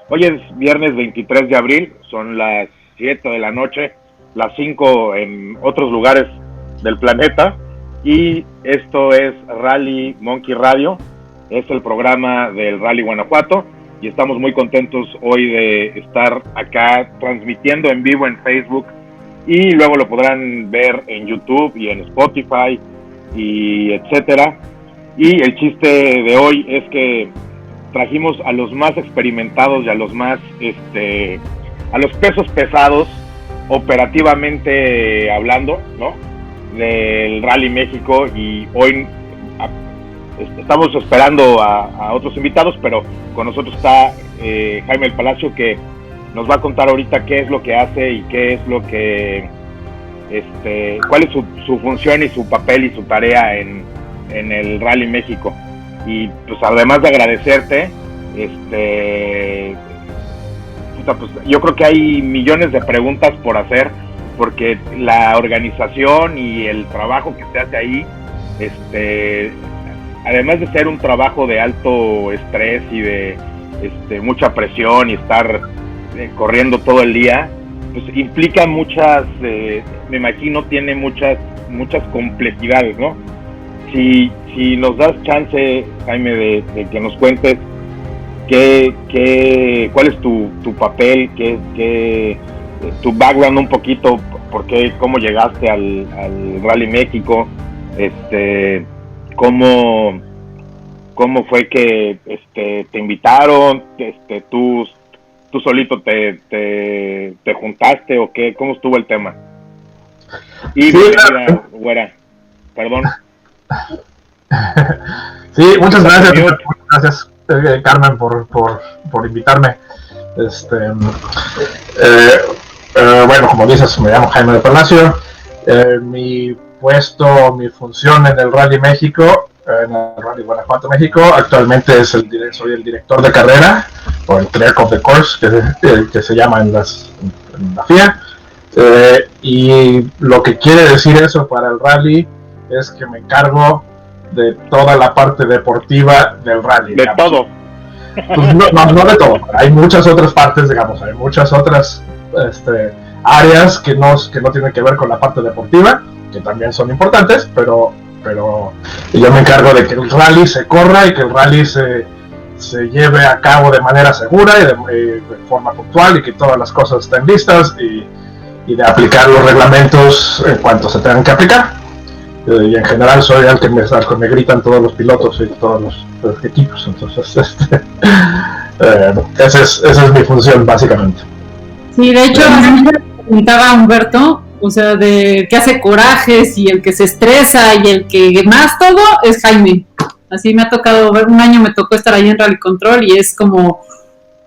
Hoy es viernes 23 de abril, son las 7 de la noche, las 5 en otros lugares del planeta, y esto es Rally Monkey Radio, es el programa del Rally Guanajuato, y estamos muy contentos hoy de estar acá transmitiendo en vivo en Facebook, y luego lo podrán ver en YouTube y en Spotify, y etcétera. Y el chiste de hoy es que trajimos a los más experimentados y a los más, a los pesos pesados, operativamente hablando, ¿no? Del Rally México, y hoy estamos esperando a otros invitados, pero con nosotros está Jaime El Palacio, que nos va a contar ahorita qué es lo que hace y qué es lo que, cuál es su función y su papel y su tarea en el Rally México. Y pues además de agradecerte, pues, yo creo que hay millones de preguntas por hacer, porque la organización y el trabajo que se hace ahí, además de ser un trabajo de alto estrés y de mucha presión y estar corriendo todo el día, pues implica muchas, me imagino tiene muchas complejidades, ¿no? Si nos das chance, Jaime, de que nos cuentes cuál es tu papel, tu background un poquito, cómo llegaste al Rally México, cómo fue que te invitaron, tú solito te juntaste, o qué, cómo estuvo el tema. Y sí, mira, güera, perdón. Sí, muchas gracias, Carmen, por invitarme. Bueno, como dices, me llamo Jaime del Palacio. Mi función en el Rally México, en el Rally Guanajuato México, actualmente soy el director de carrera, o el clerk of the course, que se llama en la FIA. Y lo que quiere decir eso para el rally es que me encargo de toda la parte deportiva del rally. De digamos. todo. Pues no de todo. Hay muchas otras partes, digamos, hay muchas otras áreas que no tienen que ver con la parte deportiva, que también son importantes, pero yo me encargo de que el rally se corra y que el rally se lleve a cabo de manera segura y de forma puntual, y que todas las cosas estén listas, y de aplicar los reglamentos en cuanto se tengan que aplicar. Y en general soy el que me gritan todos los pilotos y todos los equipos. Entonces, esa es mi función, básicamente. Sí, de hecho, me preguntaba Humberto, o sea, de que hace corajes, y el que se estresa, y el que más todo es Jaime. Así me ha tocado ver, un año me tocó estar ahí en Rally Control, y es como,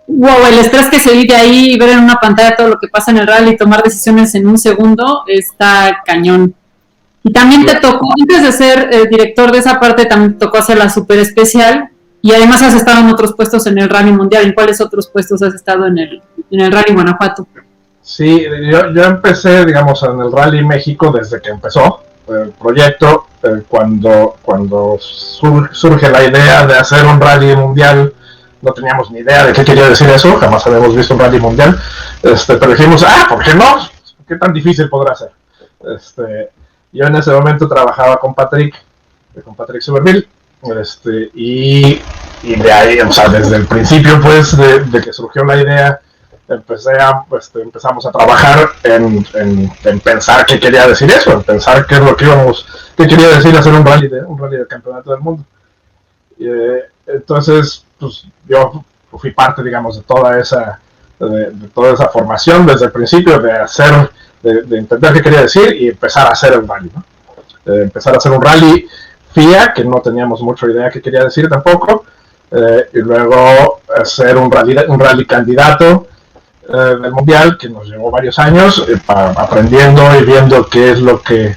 wow, el estrés que se vive ahí, ver en una pantalla todo lo que pasa en el rally, tomar decisiones en un segundo, está cañón. Y también te tocó, antes de ser director de esa parte, también te tocó hacer la super especial, y además has estado en otros puestos en el Rally Mundial. ¿En cuáles otros puestos has estado en el Rally Guanajuato? Sí, yo empecé, digamos, en el Rally México desde que empezó el proyecto, cuando surge la idea de hacer un Rally Mundial. No teníamos ni idea de qué quería decir eso, jamás habíamos visto un Rally Mundial, pero dijimos, ¿por qué no? ¿Qué tan difícil podrá ser? Yo en ese momento trabajaba con Patrick Suberville, y de ahí, o sea, desde el principio, pues, de que surgió la idea, empezamos a trabajar en pensar qué quería decir eso, en pensar qué quería decir hacer un rally de campeonato del mundo. Entonces, pues, yo fui parte, digamos, de toda esa formación desde el principio, de entender qué quería decir y empezar a hacer el rally, ¿no? Empezar a hacer un rally FIA, que no teníamos mucha idea qué quería decir tampoco, y luego hacer un rally candidato del mundial, que nos llevó varios años, aprendiendo y viendo qué es lo que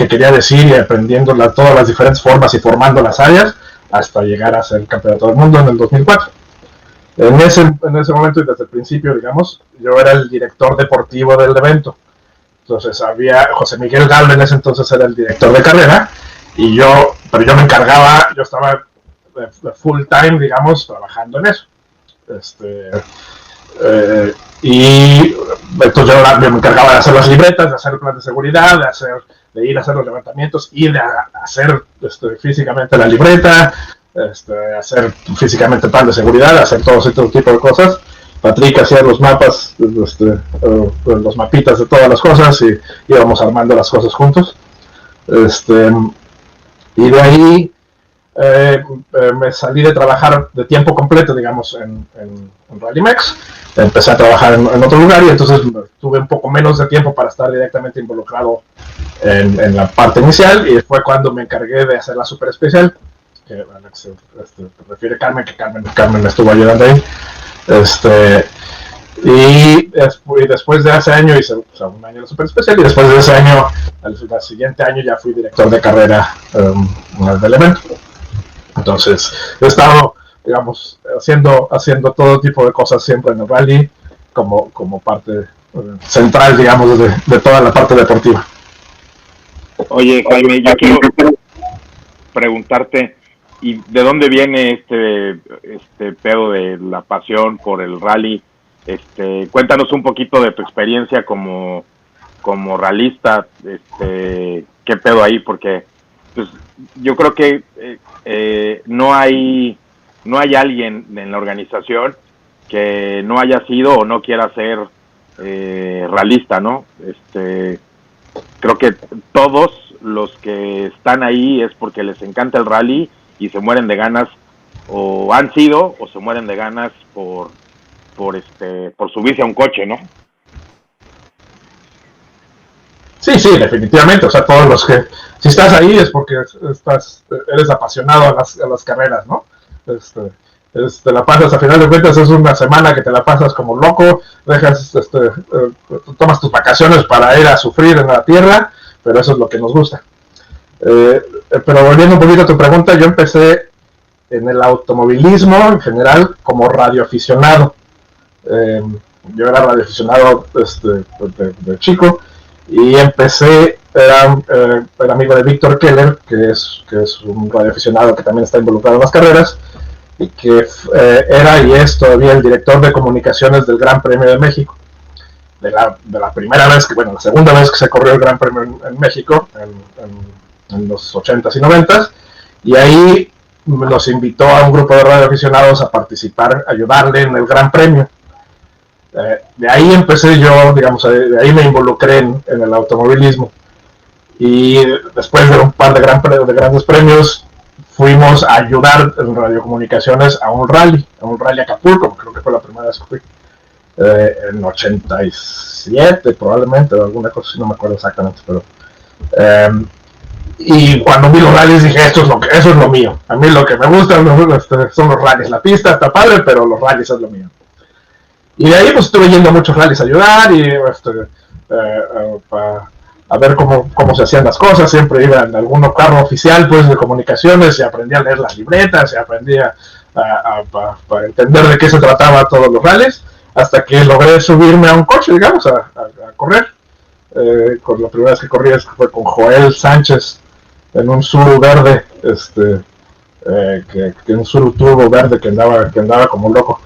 quería decir, y aprendiendo todas las diferentes formas y formando las áreas hasta llegar a ser el campeonato del mundo en el 2004. En ese momento, y desde el principio, digamos, yo era el director deportivo del evento. Entonces había José Miguel Galvez, en ese entonces era el director de carrera, pero yo me encargaba, yo estaba full time, digamos, trabajando en eso. Y entonces yo me encargaba de hacer las libretas, de hacer el plan de seguridad, de ir a hacer los levantamientos, ir a hacer físicamente la libreta, hacer físicamente el plan de seguridad, hacer todo ese tipo de cosas. Patrick hacía los mapas, los mapitas de todas las cosas y íbamos armando las cosas juntos. Y de ahí me salí de trabajar de tiempo completo, digamos, en Rallymex. Empecé a trabajar en otro lugar y entonces tuve un poco menos de tiempo para estar directamente involucrado en la parte inicial, y fue cuando me encargué de hacer la super especial, que Alex se refiere a Carmen, que Carmen me estuvo ayudando ahí. Y después de ese año hice un año de super especial, y después de ese año, al siguiente año ya fui director de carrera del evento. Entonces he estado, digamos, haciendo todo tipo de cosas siempre en el rally como parte central, digamos, de toda la parte deportiva. Oye, Jaime, yo quiero preguntarte, ¿y de dónde viene este pedo de la pasión por el rally? Cuéntanos un poquito de tu experiencia como ralista, qué pedo ahí, porque pues yo creo que no hay alguien en la organización que no haya sido o no quiera ser ralista, ¿no? Creo que todos los que están ahí es porque les encanta el rally y se mueren de ganas, o han sido o se mueren de ganas por subirse a un coche, ¿no? Sí, definitivamente. O sea, todos los que, si estás ahí es porque eres apasionado a las carreras, ¿no? Te la pasas, a final de cuentas es una semana que te la pasas como loco, tomas tus vacaciones para ir a sufrir en la tierra, pero eso es lo que nos gusta. Pero volviendo un poquito a tu pregunta, yo empecé en el automovilismo en general como radioaficionado. Yo era radioaficionado de chico, y empecé, era amigo de Víctor Keller, que es un radioaficionado que también está involucrado en las carreras, y que era y es todavía el director de comunicaciones del Gran Premio de México. De la primera vez la segunda vez que se corrió el Gran Premio en México, en los 80s y 90s, y ahí nos invitó a un grupo de radioaficionados a participar, a ayudarle en el Gran Premio. De ahí empecé yo, digamos, de ahí me involucré en el automovilismo. Y después de un par de grandes premios, fuimos a ayudar en radiocomunicaciones a un rally Acapulco, creo que fue la primera vez que fui. En 87 probablemente, o alguna cosa así, no me acuerdo exactamente, pero y cuando vi los rallies dije, eso es lo mío. A mí lo que me gusta son los rallies. La pista está padre, pero los rallies es lo mío. Y de ahí pues estuve yendo a muchos rallies a ayudar y a ver cómo se hacían las cosas. Siempre iba en algún carro oficial pues de comunicaciones y aprendí a leer las libretas y aprendí a entender de qué se trataba todos los rallies, hasta que logré subirme a un coche, digamos, a correr. La primera vez que corrí fue con Joel Sánchez en un Suru verde, un Suru turbo verde que andaba como loco.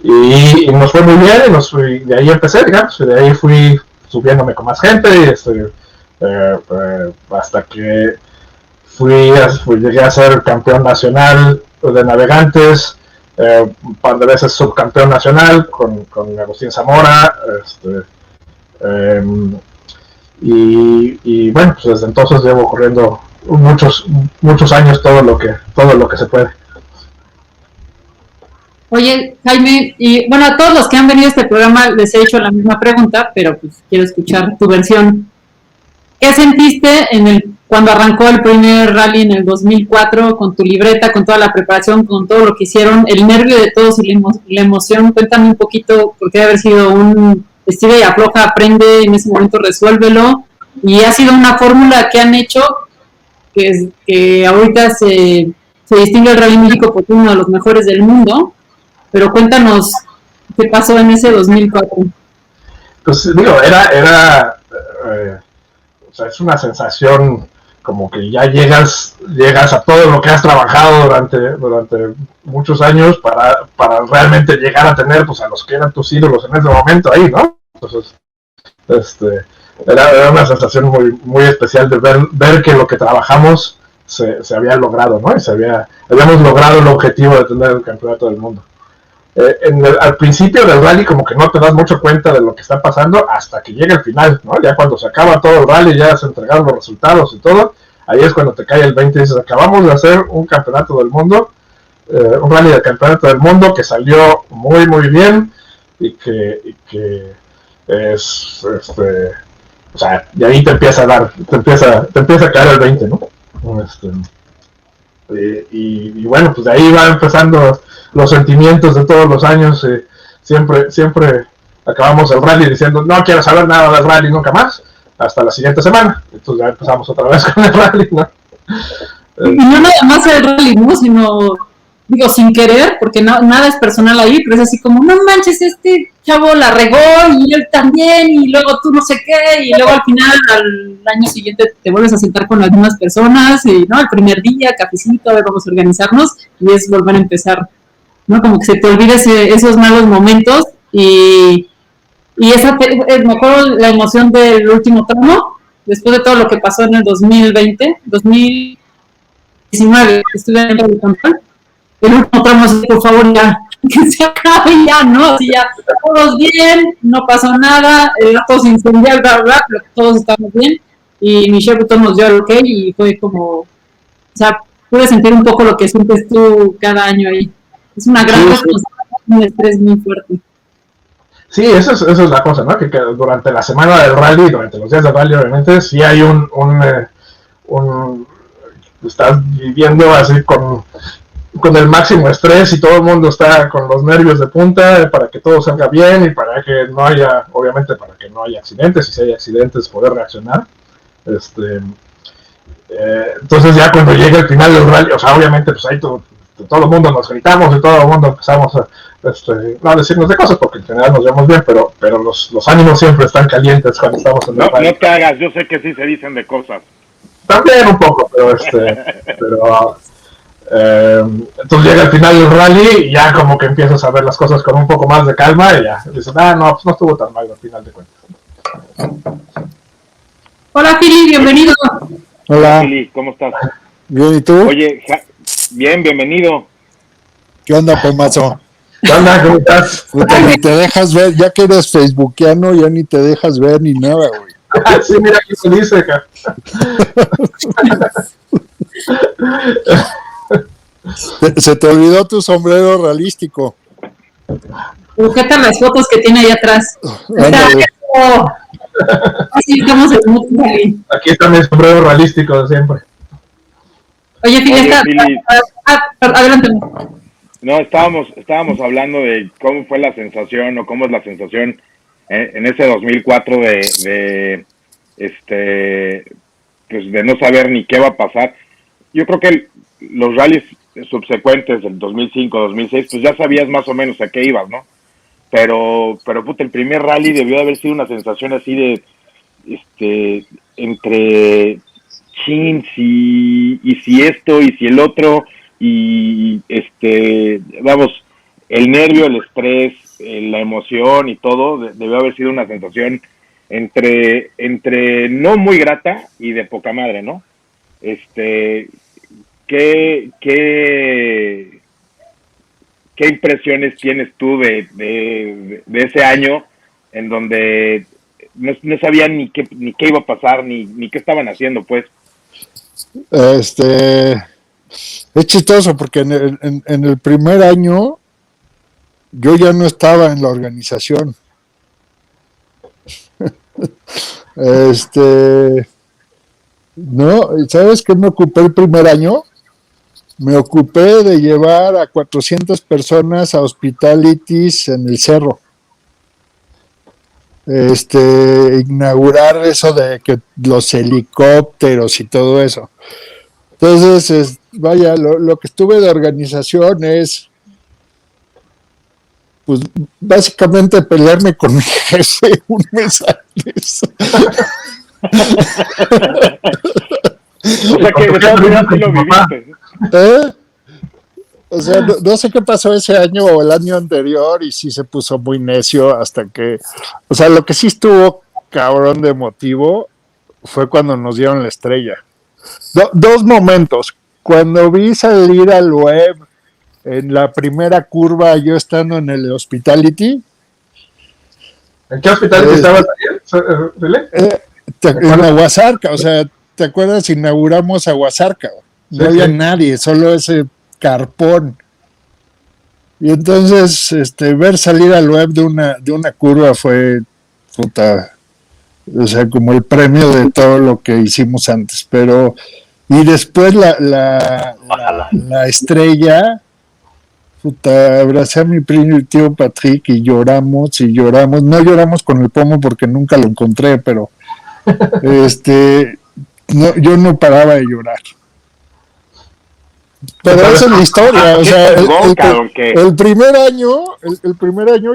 Y nos fue muy bien, y de ahí empecé, digamos, y de ahí fui subiéndome con más gente, y hasta que llegué a ser campeón nacional de navegantes, un par de veces subcampeón nacional con Agustín Zamora, y bueno, pues desde entonces llevo corriendo muchos años todo lo que se puede. Oye, Jaime, y bueno, a todos los que han venido a este programa les he hecho la misma pregunta, pero pues quiero escuchar tu versión. ¿Qué sentiste cuando arrancó el primer rally en el 2004, con tu libreta, con toda la preparación, con todo lo que hicieron, el nervio de todos y la emoción? Cuéntame un poquito, porque debe haber sido un estira y afloja, aprende, en ese momento resuélvelo, y ha sido una fórmula que han hecho que ahorita se distingue el Rally México por uno de los mejores del mundo. Pero cuéntanos qué pasó en ese 2004. Pues digo, o sea, es una sensación como que ya llegas a todo lo que has trabajado durante muchos años para realmente llegar a tener pues a los que eran tus ídolos en ese momento ahí, ¿no? Entonces, era una sensación muy, muy especial de ver que lo que trabajamos se había logrado, ¿no? Y habíamos logrado el objetivo de tener el campeonato del mundo. Al principio del rally como que no te das mucho cuenta de lo que está pasando hasta que llega el final, ¿no? Ya cuando se acaba todo el rally, ya se entregaron los resultados y todo, ahí es cuando te cae el 20 y dices, acabamos de hacer un campeonato del mundo, un rally del campeonato del mundo que salió muy muy bien y que es, o sea, y ahí te empieza a caer el 20, ¿no? Y bueno, pues de ahí va empezando los sentimientos de todos los años. Siempre acabamos el rally diciendo, no quiero saber nada del rally nunca más, hasta la siguiente semana. Entonces ya empezamos otra vez con el rally, ¿no? Y no nada más el rally, ¿no? Sino, digo, sin querer, porque nada es personal ahí, pero es así como, no manches, este chavo la regó y él también, y luego tú no sé qué, y luego al final, al año siguiente te vuelves a sentar con las mismas personas, y no, el primer día, cafecito, a ver, vamos a organizarnos, y es volver a empezar, ¿no? Como que se te olvida esos malos momentos, y me acuerdo la emoción del último tramo, después de todo lo que pasó en el 2019, estuve en el control, el último tramo así, por favor, ya, que se acabe ya, ¿no? Así ya, todos bien, no pasó nada, el auto se incendió, bla, bla, pero todos estamos bien, y Michelle Button nos dio el ok, y fue como, o sea, pude sentir un poco lo que sientes tú cada año ahí. Es una gran responsabilidad, un estrés muy fuerte. Sí, eso es la cosa, ¿no? Que durante la semana del rally, durante los días del rally, obviamente, sí hay estás viviendo así con el máximo estrés y todo el mundo está con los nervios de punta para que todo salga bien y para que no haya, obviamente, para que no haya accidentes, y si hay accidentes poder reaccionar. Entonces ya cuando llega el final del rally, o sea, obviamente pues ahí todo el mundo nos gritamos y todo el mundo empezamos a no decirnos de cosas porque en general nos vemos bien, pero los ánimos siempre están calientes cuando estamos en el rally. No te hagas, yo sé que sí se dicen de cosas. También un poco, pero entonces llega el final del rally y ya como que empiezas a ver las cosas con un poco más de calma y ya dices, no, pues no estuvo tan mal al final de cuentas. Hola, Fili, bienvenido. Hola. Fili, ¿cómo estás? Bien, ¿y tú? Oye, bien, bienvenido. ¿Qué onda, Pomazo? ¿Qué onda? ¿Cómo estás? Puta, ni te dejas ver, ya que eres facebookiano, ya ni te dejas ver ni nada, güey. Sí, mira aquí se dice, acá. Se te olvidó tu sombrero realístico. Sujeta las fotos que tiene ahí atrás. Ándale. Así estamos en mundo. Aquí está mi sombrero realístico de siempre. Oye, Fili, adelante. No, estábamos hablando de cómo fue la sensación o cómo es la sensación en ese 2004 pues de no saber ni qué va a pasar. Yo creo que los rallies subsecuentes del 2005, 2006, pues ya sabías más o menos a qué ibas, ¿no? Pero puta, el primer rally debió de haber sido una sensación así de, entre chins y si esto y si el otro, y vamos, el nervio, el estrés, la emoción y todo, debió haber sido una sensación entre no muy grata y de poca madre, ¿no? ¿Qué impresiones tienes tú de ese año en donde no sabían ni qué iba a pasar, ni qué estaban haciendo, pues? Es chistoso porque en el primer año yo ya no estaba en la organización. No, ¿sabes qué me ocupé el primer año? Me ocupé de llevar a 400 personas a hospitalities en el cerro. Inaugurar eso de que los helicópteros y todo eso. Entonces, vaya, lo que estuve de organización es, pues, básicamente pelearme con mi jefe un mes antes. O sea que de todas maneras sí lo viviste. O sea, no sé qué pasó ese año o el año anterior y sí se puso muy necio hasta que, o sea, lo que sí estuvo cabrón de motivo fue cuando nos dieron la estrella. Dos momentos. Cuando vi salir al web en la primera curva, yo estando en el Hospitality. ¿En qué Hospitality estabas ayer? En Aguasarca, o sea, ¿te acuerdas? Inauguramos Aguasarca. No había nadie, solo ese carpón. Y entonces, ver salir al web de una curva fue, puta, o sea, como el premio de todo lo que hicimos antes. Pero, y después la estrella, puta, abracé a mi primo y tío Patrick y lloramos. No lloramos con el pomo porque nunca lo encontré, pero no, yo no paraba de llorar. Pero esa es la historia, o sea, el primer año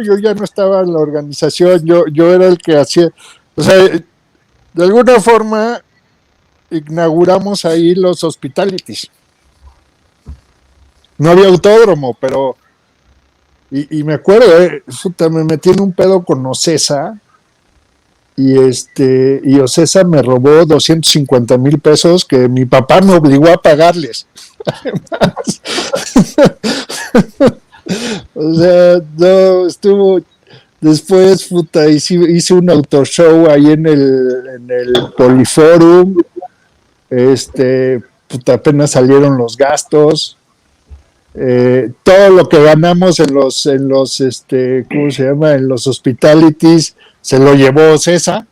yo ya no estaba en la organización, yo era el que hacía, o sea, de alguna forma inauguramos ahí los hospitalities. No había autódromo, pero y me acuerdo, me metí en un pedo con Ocesa y Ocesa me robó 250,000 pesos que mi papá me obligó a pagarles. Además, o sea, no, estuvo después, puta, hice un autoshow ahí en el Poliforum, puta, apenas salieron los gastos, todo lo que ganamos en los ¿cómo se llama? En los hospitalities se lo llevó César.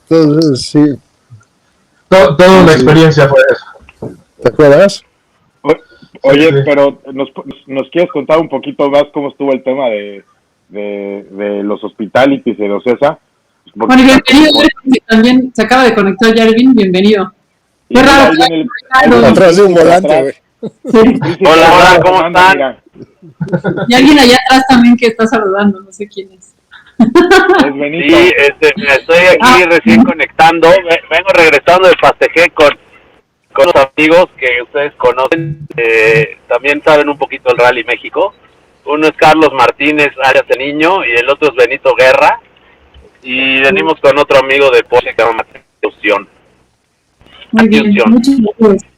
Entonces, sí. Toda una experiencia fue eso. ¿Te acuerdas? Oye, sí. Pero ¿nos quieres contar un poquito más cómo estuvo el tema de los hospitalities y de Ocesa? Bueno, bienvenido, también se acaba de conectar Yarvin, bienvenido. Qué raro. Atrás de un volante, güey. Sí. Hola, ¿cómo están? Y alguien allá atrás también que está saludando, no sé quién es. Sí, me estoy aquí recién conectando, vengo regresando de festejé con los amigos que ustedes conocen, también saben un poquito el Rally México. Uno es Carlos Martínez, Arias de Niño, y el otro es Benito Guerra, y venimos con otro amigo de Porsche que se llama Asunción. Muy bien, muchas gracias.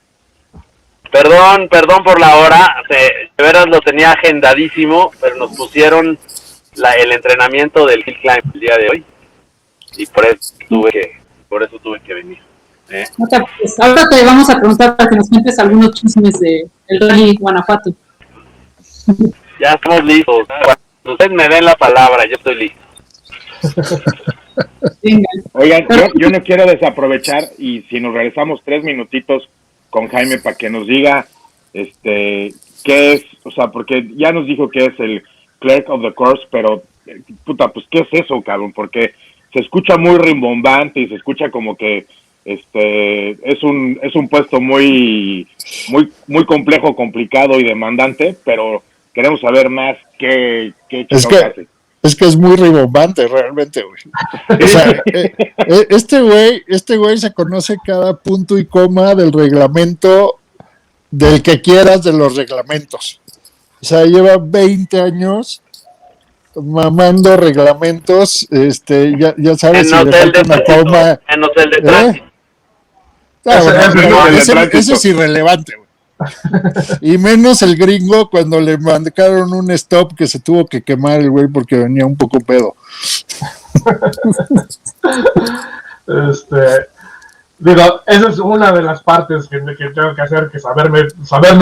Perdón por la hora, de veras lo tenía agendadísimo, pero nos pusieron el entrenamiento del Hill Climb el día de hoy y por eso tuve que venir. No te preocupes. Ahora te vamos a preguntar para que nos cuentes algunos chismes de el Rally Guanajuato. Ya estamos listos. Cuando ustedes me den la palabra, yo estoy listo. Oigan, yo no quiero desaprovechar y si nos regresamos 3 minutitos con Jaime para que nos diga qué es, o sea, porque ya nos dijo que es el Clerk of the Course, pero puta, pues qué es eso, cabrón, porque se escucha muy rimbombante y se escucha como que es un puesto muy complejo, complicado y demandante, pero queremos saber más qué hace. Es que es muy rimbombante realmente, güey. O sea, este güey se conoce cada punto y coma del reglamento, del que quieras de los reglamentos. O sea, lleva 20 años mamando reglamentos, ya sabes, si le falta una coma. Menos el de tránsito. Eso es irrelevante, güey. Y menos el gringo cuando le mandaron un stop que se tuvo que quemar el güey porque venía un poco pedo. Digo, esa es una de las partes que tengo que hacer, que saberme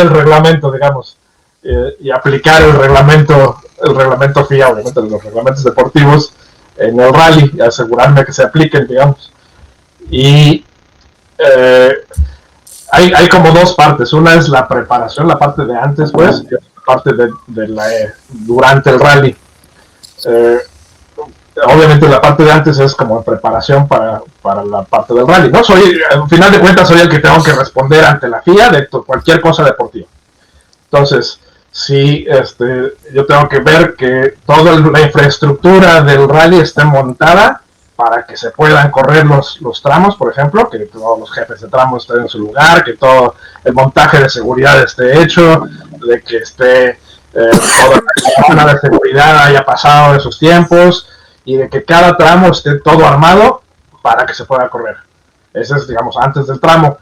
el reglamento, digamos, y aplicar el reglamento FIA, obviamente los reglamentos deportivos en el rally, y asegurarme que se apliquen, digamos. Y hay como dos partes. Una es la preparación, la parte de antes, pues, y otra parte durante el rally. Obviamente la parte de antes es como preparación para la parte del rally, ¿no? Al final de cuentas soy el que tengo que responder ante la FIA de cualquier cosa deportiva. Entonces, sí, yo tengo que ver que toda la infraestructura del rally esté montada para que se puedan correr los tramos, por ejemplo, que todos los jefes de tramos estén en su lugar, que todo el montaje de seguridad esté hecho, de que esté toda la zona de seguridad haya pasado de sus tiempos y de que cada tramo esté todo armado para que se pueda correr. Ese es, digamos, antes del tramo.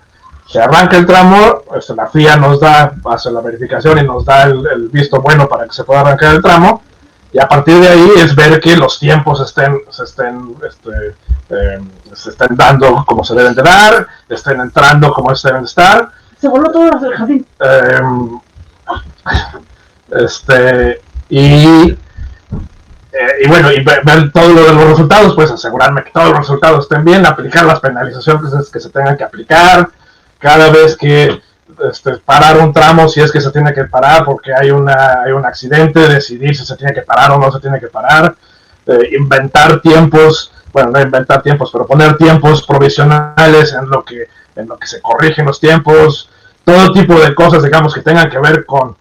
Se arranca el tramo, la FIA nos da, hace la verificación y nos da el visto bueno para que se pueda arrancar el tramo, y a partir de ahí es ver que los tiempos se estén dando como se deben de dar, estén entrando como deben de estar. Se voló todo el jardín. Y bueno, y ver todo lo de los resultados, pues asegurarme que todos los resultados estén bien, aplicar las penalizaciones que se tengan que aplicar, cada vez que parar un tramo, si es que se tiene que parar porque hay un accidente, decidir si se tiene que parar o no se tiene que parar, inventar tiempos, bueno, no inventar tiempos, pero poner tiempos provisionales en lo que se corrigen los tiempos, todo tipo de cosas, digamos, que tengan que ver con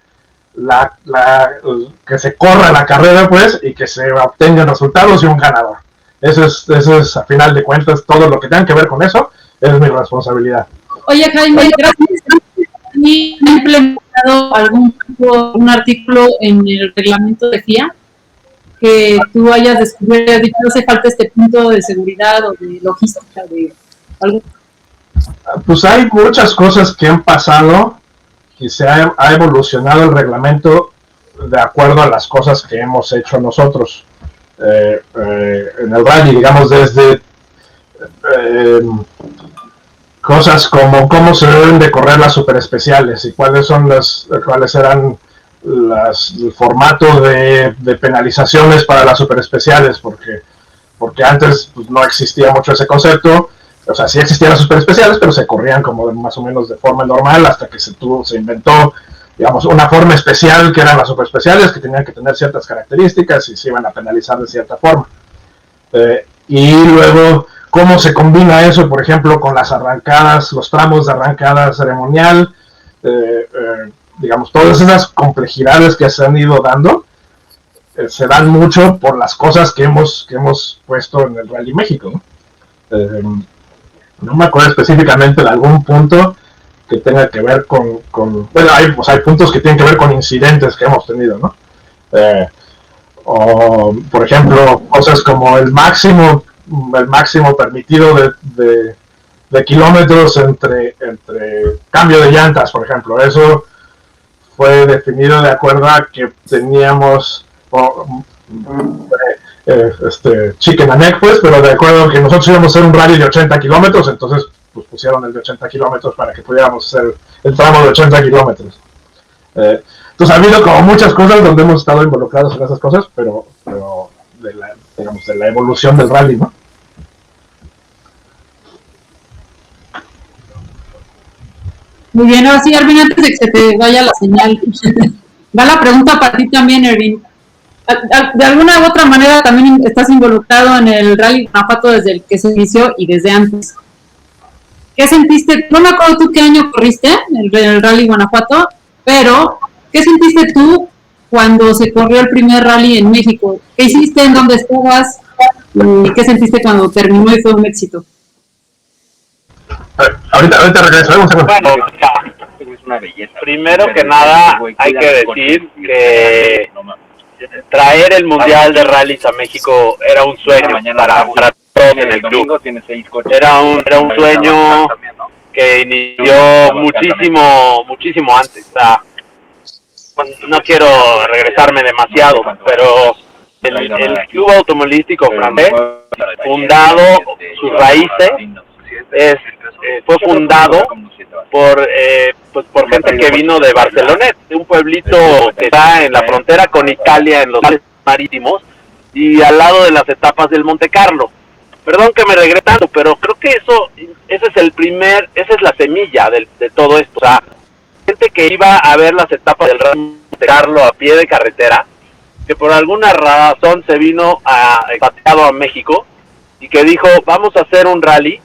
que se corra la carrera, pues, y que se obtengan resultados y un ganador. Eso es, a final de cuentas, todo lo que tenga que ver con eso es mi responsabilidad. Oye, Jaime, gracias. ¿Han implementado un artículo en el reglamento de FIA que tú hayas descubierto, dicho, no hace falta este punto de seguridad o de logística de algo? Pues hay muchas cosas que han pasado y se ha evolucionado el reglamento de acuerdo a las cosas que hemos hecho nosotros en el rally, digamos, desde cosas como cómo se deben de correr las superespeciales y cuáles eran el formato de penalizaciones para las superespeciales, porque antes pues, no existía mucho ese concepto. O sea, sí existían las superespeciales, pero se corrían como más o menos de forma normal hasta que se inventó, digamos, una forma especial que eran las superespeciales, que tenían que tener ciertas características y se iban a penalizar de cierta forma. Y luego, cómo se combina eso, por ejemplo, con las arrancadas, los tramos de arrancada ceremonial, digamos, todas esas complejidades que se han ido dando, se dan mucho por las cosas que hemos puesto en el Rally México, ¿no? No me acuerdo específicamente de algún punto que tenga que ver con bueno, hay puntos que tienen que ver con incidentes que hemos tenido, ¿no? O, por ejemplo, cosas como el máximo permitido de kilómetros entre cambio de llantas, por ejemplo. Eso fue definido de acuerdo a que teníamos chicken and egg, pues, pero de acuerdo que nosotros íbamos a hacer un rally de 80 kilómetros, entonces pues pusieron el de 80 kilómetros para que pudiéramos hacer el tramo de 80 kilómetros. Entonces ha habido como muchas cosas donde hemos estado involucrados en esas cosas, pero de la evolución del rally, ¿no? Muy bien, ahora sí, Erwin, antes de que se te vaya la señal, va la pregunta para ti también, Erwin. De alguna u otra manera también estás involucrado en el Rally Guanajuato desde el que se inició y desde antes. ¿Qué sentiste? No me acuerdo tú qué año corriste el Rally Guanajuato, pero ¿qué sentiste tú cuando se corrió el primer rally en México? ¿Qué hiciste? ¿En dónde estabas? ¿Y qué sentiste cuando terminó y fue un éxito? Ahorita regresaremos. Bueno, es una belleza. Primero que nada, hay que decir que traer el Mundial de Rallys a México era un sueño para todos en el club. Era un sueño que inició muchísimo antes. O sea, no quiero regresarme demasiado, pero el Club Automovilístico Francés, fundado, sus raíces, fue fundado por gente que vino de Barcelonet, de un pueblito que está en la frontera con Italia, en los mares marítimos, y al lado de las etapas del Monte Carlo. Perdón que me regrese tanto, pero creo que esa es la semilla de todo esto. O sea, gente que iba a ver las etapas del Monte Carlo a pie de carretera, que por alguna razón se vino expatriado a México y que dijo, vamos a hacer un rally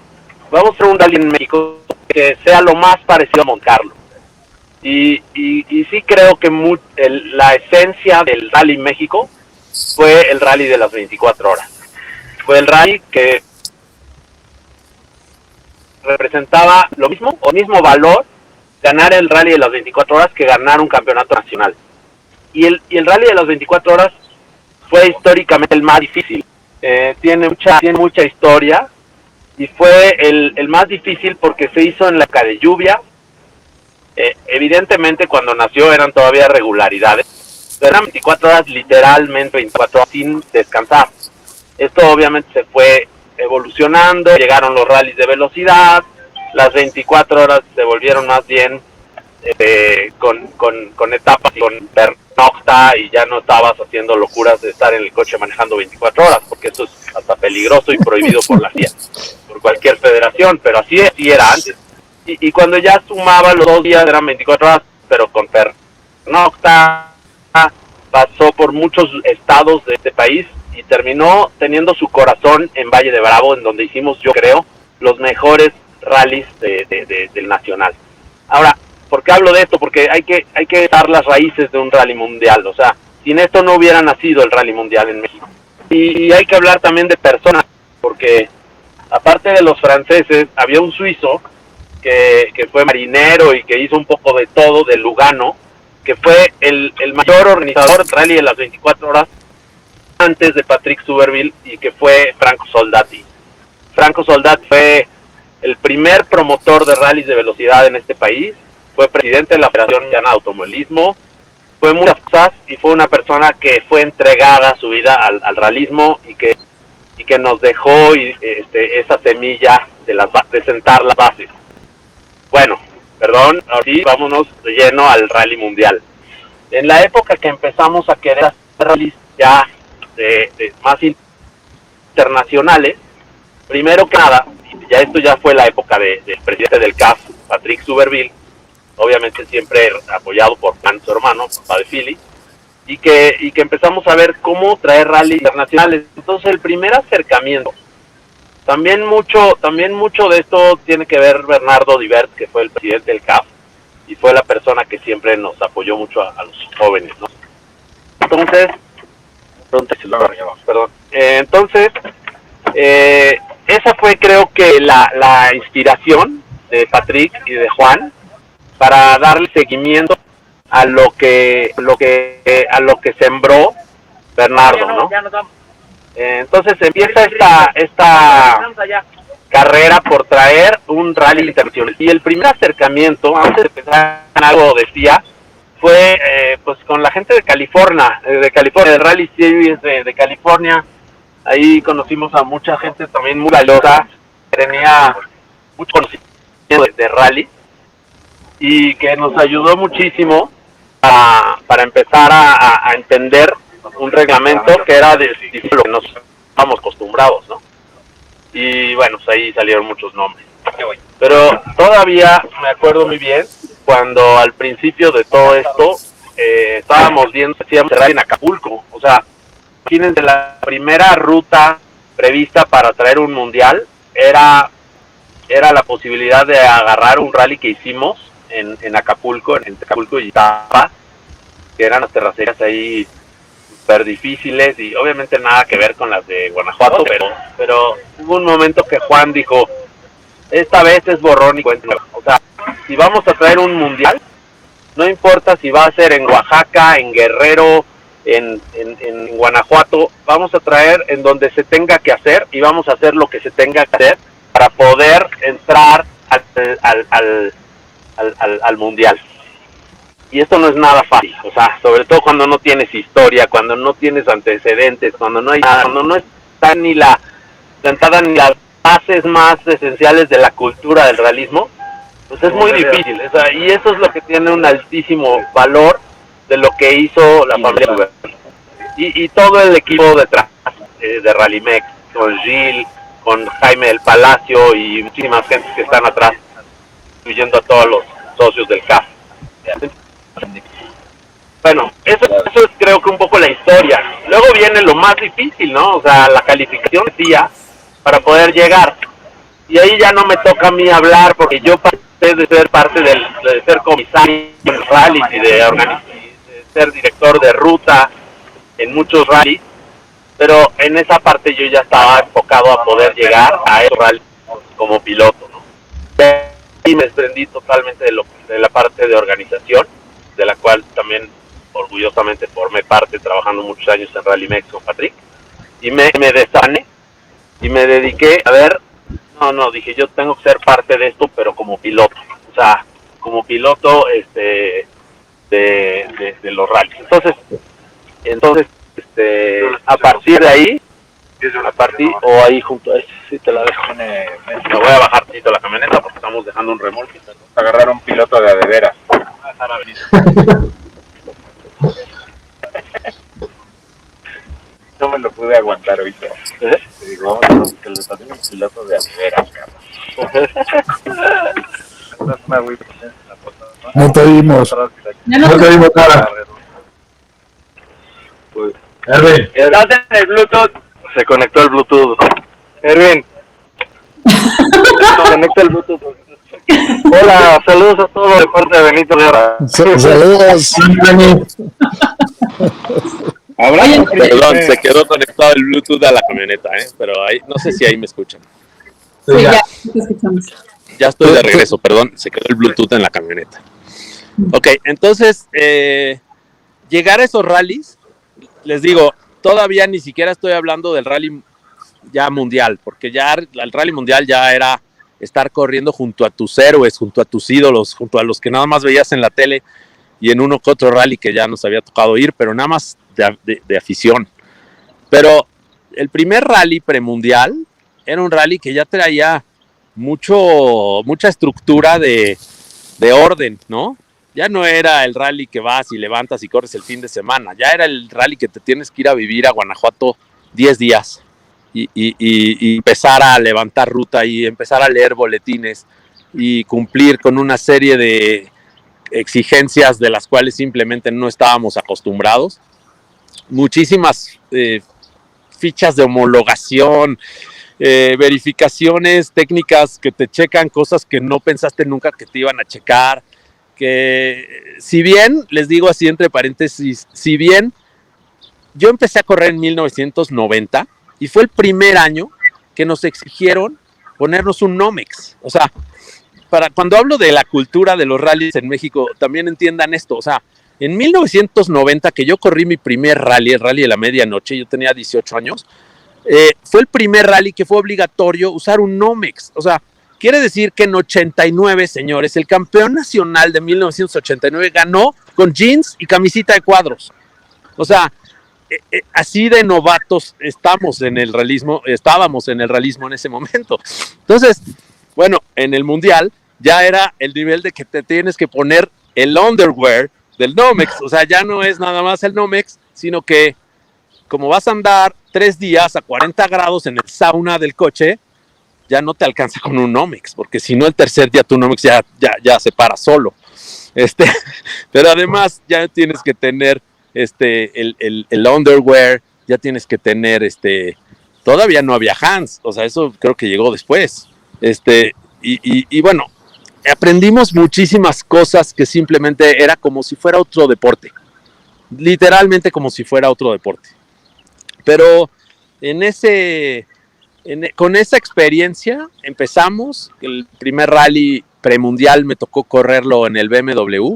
en México que sea lo más parecido a Monte Carlo. Y sí creo que la esencia del Rally México fue el rally de las 24 horas. Fue el rally que representaba lo mismo o mismo valor ganar el rally de las 24 horas que ganar un campeonato nacional. Y el rally de las 24 horas fue históricamente el más difícil. Tiene mucha historia y fue el más difícil porque se hizo en la época de lluvia. Evidentemente cuando nació eran todavía regularidades, pero eran 24 horas, literalmente 24 horas sin descansar. Esto obviamente se fue evolucionando, llegaron los rallies de velocidad, las 24 horas se volvieron más bien con etapas, con pernocta, y ya no estabas haciendo locuras de estar en el coche manejando 24 horas, porque eso es hasta peligroso y prohibido por la FIA, por cualquier federación, pero así era antes. Y cuando ya sumaba los 2 días eran 24 horas, pero con pernocta, pasó por muchos estados de este país y terminó teniendo su corazón en Valle de Bravo, en donde hicimos, yo creo, los mejores rallies del nacional. Ahora, ¿por qué hablo de esto? Porque hay que dar las raíces de un rally mundial. O sea, sin esto no hubiera nacido el rally mundial en México. Y hay que hablar también de personas, porque aparte de los franceses, había un suizo que fue marinero y que hizo un poco de todo, de Lugano, que fue el mayor organizador del rally de las 24 horas antes de Patrick Suberville, y que fue Franco Soldati. Franco Soldati fue el primer promotor de rallies de velocidad en este país, fue presidente de la Federación Mexicana de Automovilismo, fue muchas cosas y fue una persona que fue entregada su vida al rallismo y que nos dejó esa semilla de sentar las bases. Bueno, perdón, ahora sí, vámonos de lleno al rally mundial. En la época que empezamos a querer hacer rallies ya de más internacionales, primero que nada, esto ya fue la época del presidente del CAF, Patrick Suberville, obviamente siempre apoyado por Juan, su hermano, papá de Philly, y que empezamos a ver cómo traer rallies internacionales. Entonces el primer acercamiento, también mucho de esto tiene que ver Bernardo Divert, que fue el presidente del CAF, y fue la persona que siempre nos apoyó mucho a los jóvenes, ¿no? Entonces, esa fue, creo que la inspiración de Patrick y de Juan para darle seguimiento a lo que sembró Bernardo, ¿no? Entonces empieza esta carrera por traer un rally internacional. Y el primer acercamiento, antes de empezar algo decía, fue pues con la gente de California, del Rally Series de California. Ahí conocimos a mucha gente también muy valiosa, que tenía mucho conocimiento de rally y que nos ayudó muchísimo para empezar a entender un reglamento que era de lo que nos estábamos acostumbrados, ¿no? Y bueno, pues ahí salieron muchos nombres. Pero todavía me acuerdo muy bien cuando al principio de todo esto estábamos viendo, decíamos, rally en Acapulco. O sea, imagínense, la primera ruta prevista para traer un mundial era la posibilidad de agarrar un rally que hicimos en Acapulco, en Acapulco y Iztapa, que eran las terracerías ahí súper difíciles y obviamente nada que ver con las de Guanajuato, pero hubo un momento que Juan dijo, esta vez es borrón y cuenta nueva. O sea, si vamos a traer un mundial, no importa si va a ser en Oaxaca, en Guerrero, en Guanajuato, vamos a traer en donde se tenga que hacer y vamos a hacer lo que se tenga que hacer para poder entrar al mundial. Y esto no es nada fácil, o sea, sobre todo cuando no tienes historia, cuando no tienes antecedentes, cuando no hay nada, cuando no está ni las bases más esenciales de la cultura del realismo, pues es muy difícil, o sea, y eso es lo que tiene un altísimo valor de lo que hizo la familia y todo el equipo detrás de Rallymex, con Gil, con Jaime del Palacio y muchísimas gentes que están atrás, incluyendo a todos los socios del CAF. Bueno, eso es creo que un poco la historia. Luego viene lo más difícil, ¿no? O sea, la calificación de día para poder llegar. Y ahí ya no me toca a mí hablar, porque yo pasé de ser parte de ser comisario en rallies y de ser director de ruta en muchos rallies, pero en esa parte yo ya estaba enfocado a poder llegar a el rally como piloto, ¿no? Y me desprendí totalmente de la parte de organización, de la cual también orgullosamente formé parte trabajando muchos años en Rally Mex con Patrick, y me desané y me dediqué a ver, dije yo tengo que ser parte de esto, pero como piloto, o sea, como piloto de los rallies. Entonces a partir de ahí, o ahí junto a ese, sí te la dejo, me voy a bajar tantito la camioneta porque estamos dejando un remolque. Agarrar un piloto de veras. No me lo pude aguantar ahorita. Te digo, que le salió un piloto de veras, No te vimos. No te dimos nada. Erwin. ¿Estás en el Bluetooth? Se conectó el Bluetooth. Erwin. Se conecta el Bluetooth. Hola, saludos a todos de parte de Benito Guerra. Saludos. Perdón, se quedó conectado el Bluetooth a la camioneta, pero ahí, no sé si ahí me escuchan. Sí, ya te escuchamos. Ya estoy de regreso, perdón, se quedó el Bluetooth en la camioneta. Ok, entonces, llegar a esos rallies, les digo, todavía ni siquiera estoy hablando del rally ya mundial, porque ya el rally mundial ya era estar corriendo junto a tus héroes, junto a tus ídolos, junto a los que nada más veías en la tele y en uno que otro rally que ya nos había tocado ir, pero nada más de afición. Pero el primer rally premundial era un rally que ya traía mucha estructura de orden, ¿no? Ya no era el rally que vas y levantas y corres el fin de semana, ya era el rally que te tienes que ir a vivir a Guanajuato 10 días y empezar a levantar ruta y empezar a leer boletines y cumplir con una serie de exigencias de las cuales simplemente no estábamos acostumbrados. Muchísimas fichas de homologación, verificaciones técnicas que te checan cosas que no pensaste nunca que te iban a checar, que si bien, les digo así entre paréntesis, si bien yo empecé a correr en 1990 y fue el primer año que nos exigieron ponernos un Nomex, o sea, cuando hablo de la cultura de los rallies en México, también entiendan esto, o sea, en 1990 que yo corrí mi primer rally, el rally de la medianoche, yo tenía 18 años, fue el primer rally que fue obligatorio usar un Nomex, o sea, quiere decir que en 89, señores, el campeón nacional de 1989 ganó con jeans y camisita de cuadros, o sea, así de novatos estábamos en el realismo en ese momento. Entonces, bueno, en el mundial ya era el nivel de que te tienes que poner el underwear del Nomex, o sea, ya no es nada más el Nomex, sino que como vas a andar 3 días a 40 grados en el sauna del coche, ya no te alcanza con un Nomex, porque si no el tercer día tu Nomex ya se para solo. Pero además ya tienes que tener el underwear, ya tienes que tener todavía no había hands, o sea, eso creo que llegó después. Y bueno, aprendimos muchísimas cosas que simplemente era como si fuera otro deporte, literalmente como si fuera otro deporte. Pero con esa experiencia empezamos. El primer rally premundial me tocó correrlo en el BMW,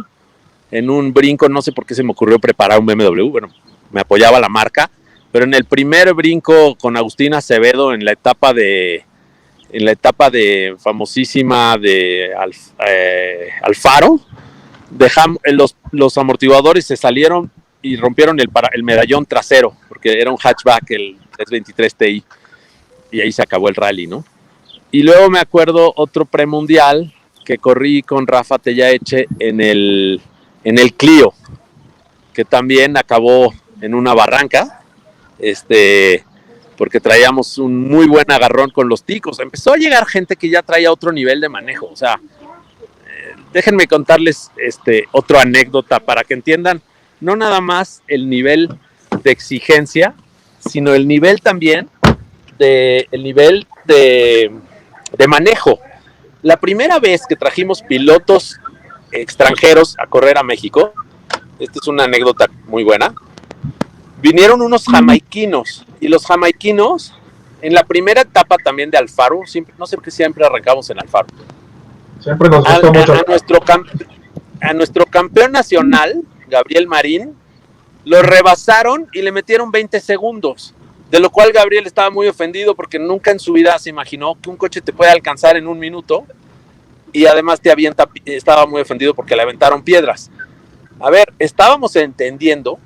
en un brinco, no sé por qué se me ocurrió preparar un BMW, bueno, me apoyaba la marca, pero en el primer brinco con Agustín Acevedo en la etapa de famosísima de Alfaro, los amortiguadores se salieron y rompieron el medallón trasero, porque era un hatchback, el 323 Ti, y ahí se acabó el rally, ¿no? Y luego me acuerdo otro premundial que corrí con Rafa Tellaeche en el Clio, que también acabó en una barranca, porque traíamos un muy buen agarrón con los ticos. Empezó a llegar gente que ya traía otro nivel de manejo, o sea, déjenme contarles otra anécdota para que entiendan no nada más el nivel de exigencia, sino el nivel también de manejo. La primera vez que trajimos pilotos extranjeros a correr a México, esta es una anécdota muy buena, vinieron unos jamaiquinos, y los jamaiquinos, en la primera etapa también de Alfaro, siempre, no sé por qué siempre arrancamos en Alfaro. Siempre nos gustó mucho. A nuestro campeón nacional, Gabriel Marín, lo rebasaron y le metieron 20 segundos, de lo cual Gabriel estaba muy ofendido porque nunca en su vida se imaginó que un coche te puede alcanzar en un minuto, y además estaba muy ofendido porque le aventaron piedras. A ver, estábamos entendiendo,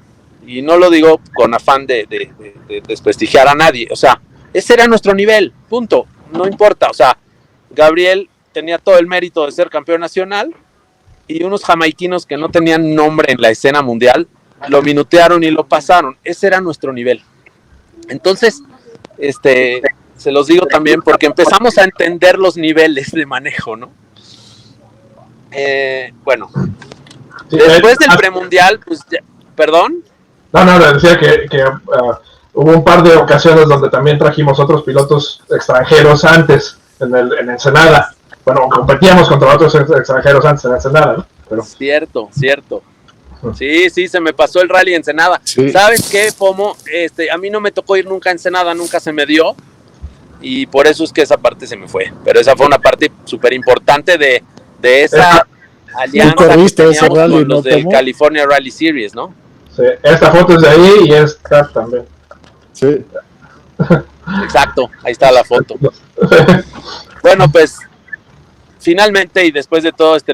y no lo digo con afán de desprestigiar a nadie, o sea, ese era nuestro nivel, punto, no importa, o sea, Gabriel tenía todo el mérito de ser campeón nacional, y unos jamaiquinos que no tenían nombre en la escena mundial, lo minutearon y lo pasaron, ese era nuestro nivel. Entonces, se los digo también porque empezamos a entender los niveles de manejo, ¿no? Bueno, después del premundial, pues, perdón. No, decía que hubo un par de ocasiones donde también trajimos otros pilotos extranjeros antes en Ensenada. Bueno, competíamos contra otros extranjeros antes en Ensenada, ¿no? Pero... Cierto. Sí, se me pasó el rally Ensenada. Sí. ¿Sabes qué, Pomo? A mí no me tocó ir nunca a Ensenada, nunca se me dio, y por eso es que esa parte se me fue. Pero esa fue una parte súper importante de esa alianza que teníamos rally, con los del California Rally Series, ¿no? Sí, esta foto es de ahí y esta también. Sí. Exacto, ahí está la foto. Bueno, pues finalmente, y después de todo este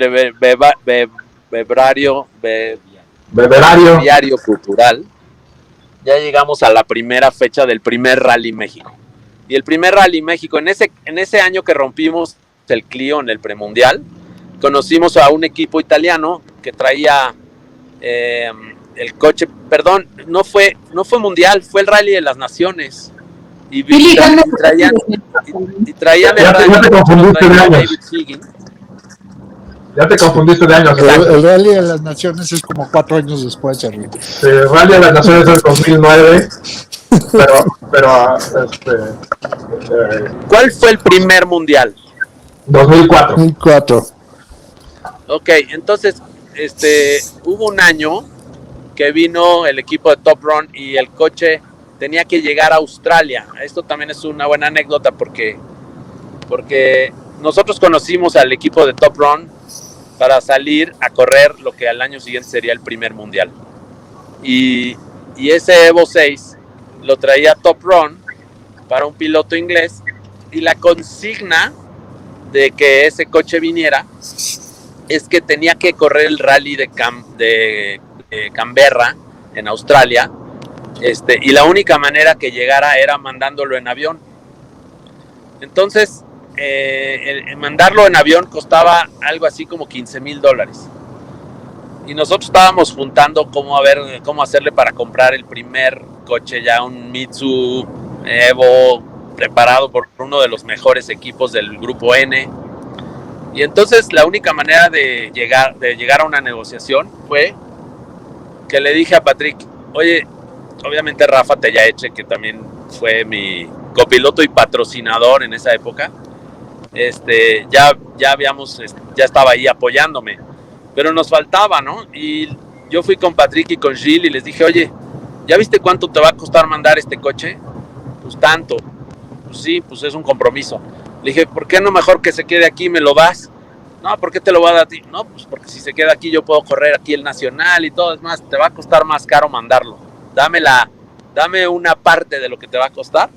beberario cultural, ya llegamos a la primera fecha del primer Rally México. Y el primer Rally México, en ese año que rompimos el Clio en el premundial, conocimos a un equipo italiano que traía el coche, perdón, no fue mundial, fue el Rally de las Naciones. Y traían el Rally de David Higgins. Ya te confundiste de años. El Rally de las Naciones es como 4 años después, Enrique. Sí, el Rally de las Naciones es el 2009, pero ¿cuál fue el primer mundial? 2004. Ok, entonces, hubo un año que vino el equipo de Top Run y el coche tenía que llegar a Australia. Esto también es una buena anécdota porque nosotros conocimos al equipo de Top Run para salir a correr lo que al año siguiente sería el primer mundial. Y ese Evo 6 lo traía Top Run para un piloto inglés, y la consigna de que ese coche viniera es que tenía que correr el rally de Canberra en Australia, y la única manera que llegara era mandándolo en avión. Entonces, mandarlo en avión costaba algo así como $15,000, y nosotros estábamos juntando cómo hacerle para comprar el primer coche, ya un Mitsu Evo preparado por uno de los mejores equipos del grupo N. Y entonces la única manera de llegar a una negociación fue que le dije a Patrick, oye, obviamente Rafa Tellaeche, que también fue mi copiloto y patrocinador en esa época, ya estaba ahí apoyándome, pero nos faltaba, ¿no? Y yo fui con Patrick y con Gilles y les dije, oye, ¿ya viste cuánto te va a costar mandar este coche? Pues tanto. Pues sí, pues es un compromiso. Le dije, ¿por qué no mejor que se quede aquí y me lo das? No, ¿por qué te lo voy a dar a ti? No, pues porque si se queda aquí yo puedo correr aquí el nacional y todo. Es más, te va a costar más caro mandarlo. Dame una parte de lo que te va a costar.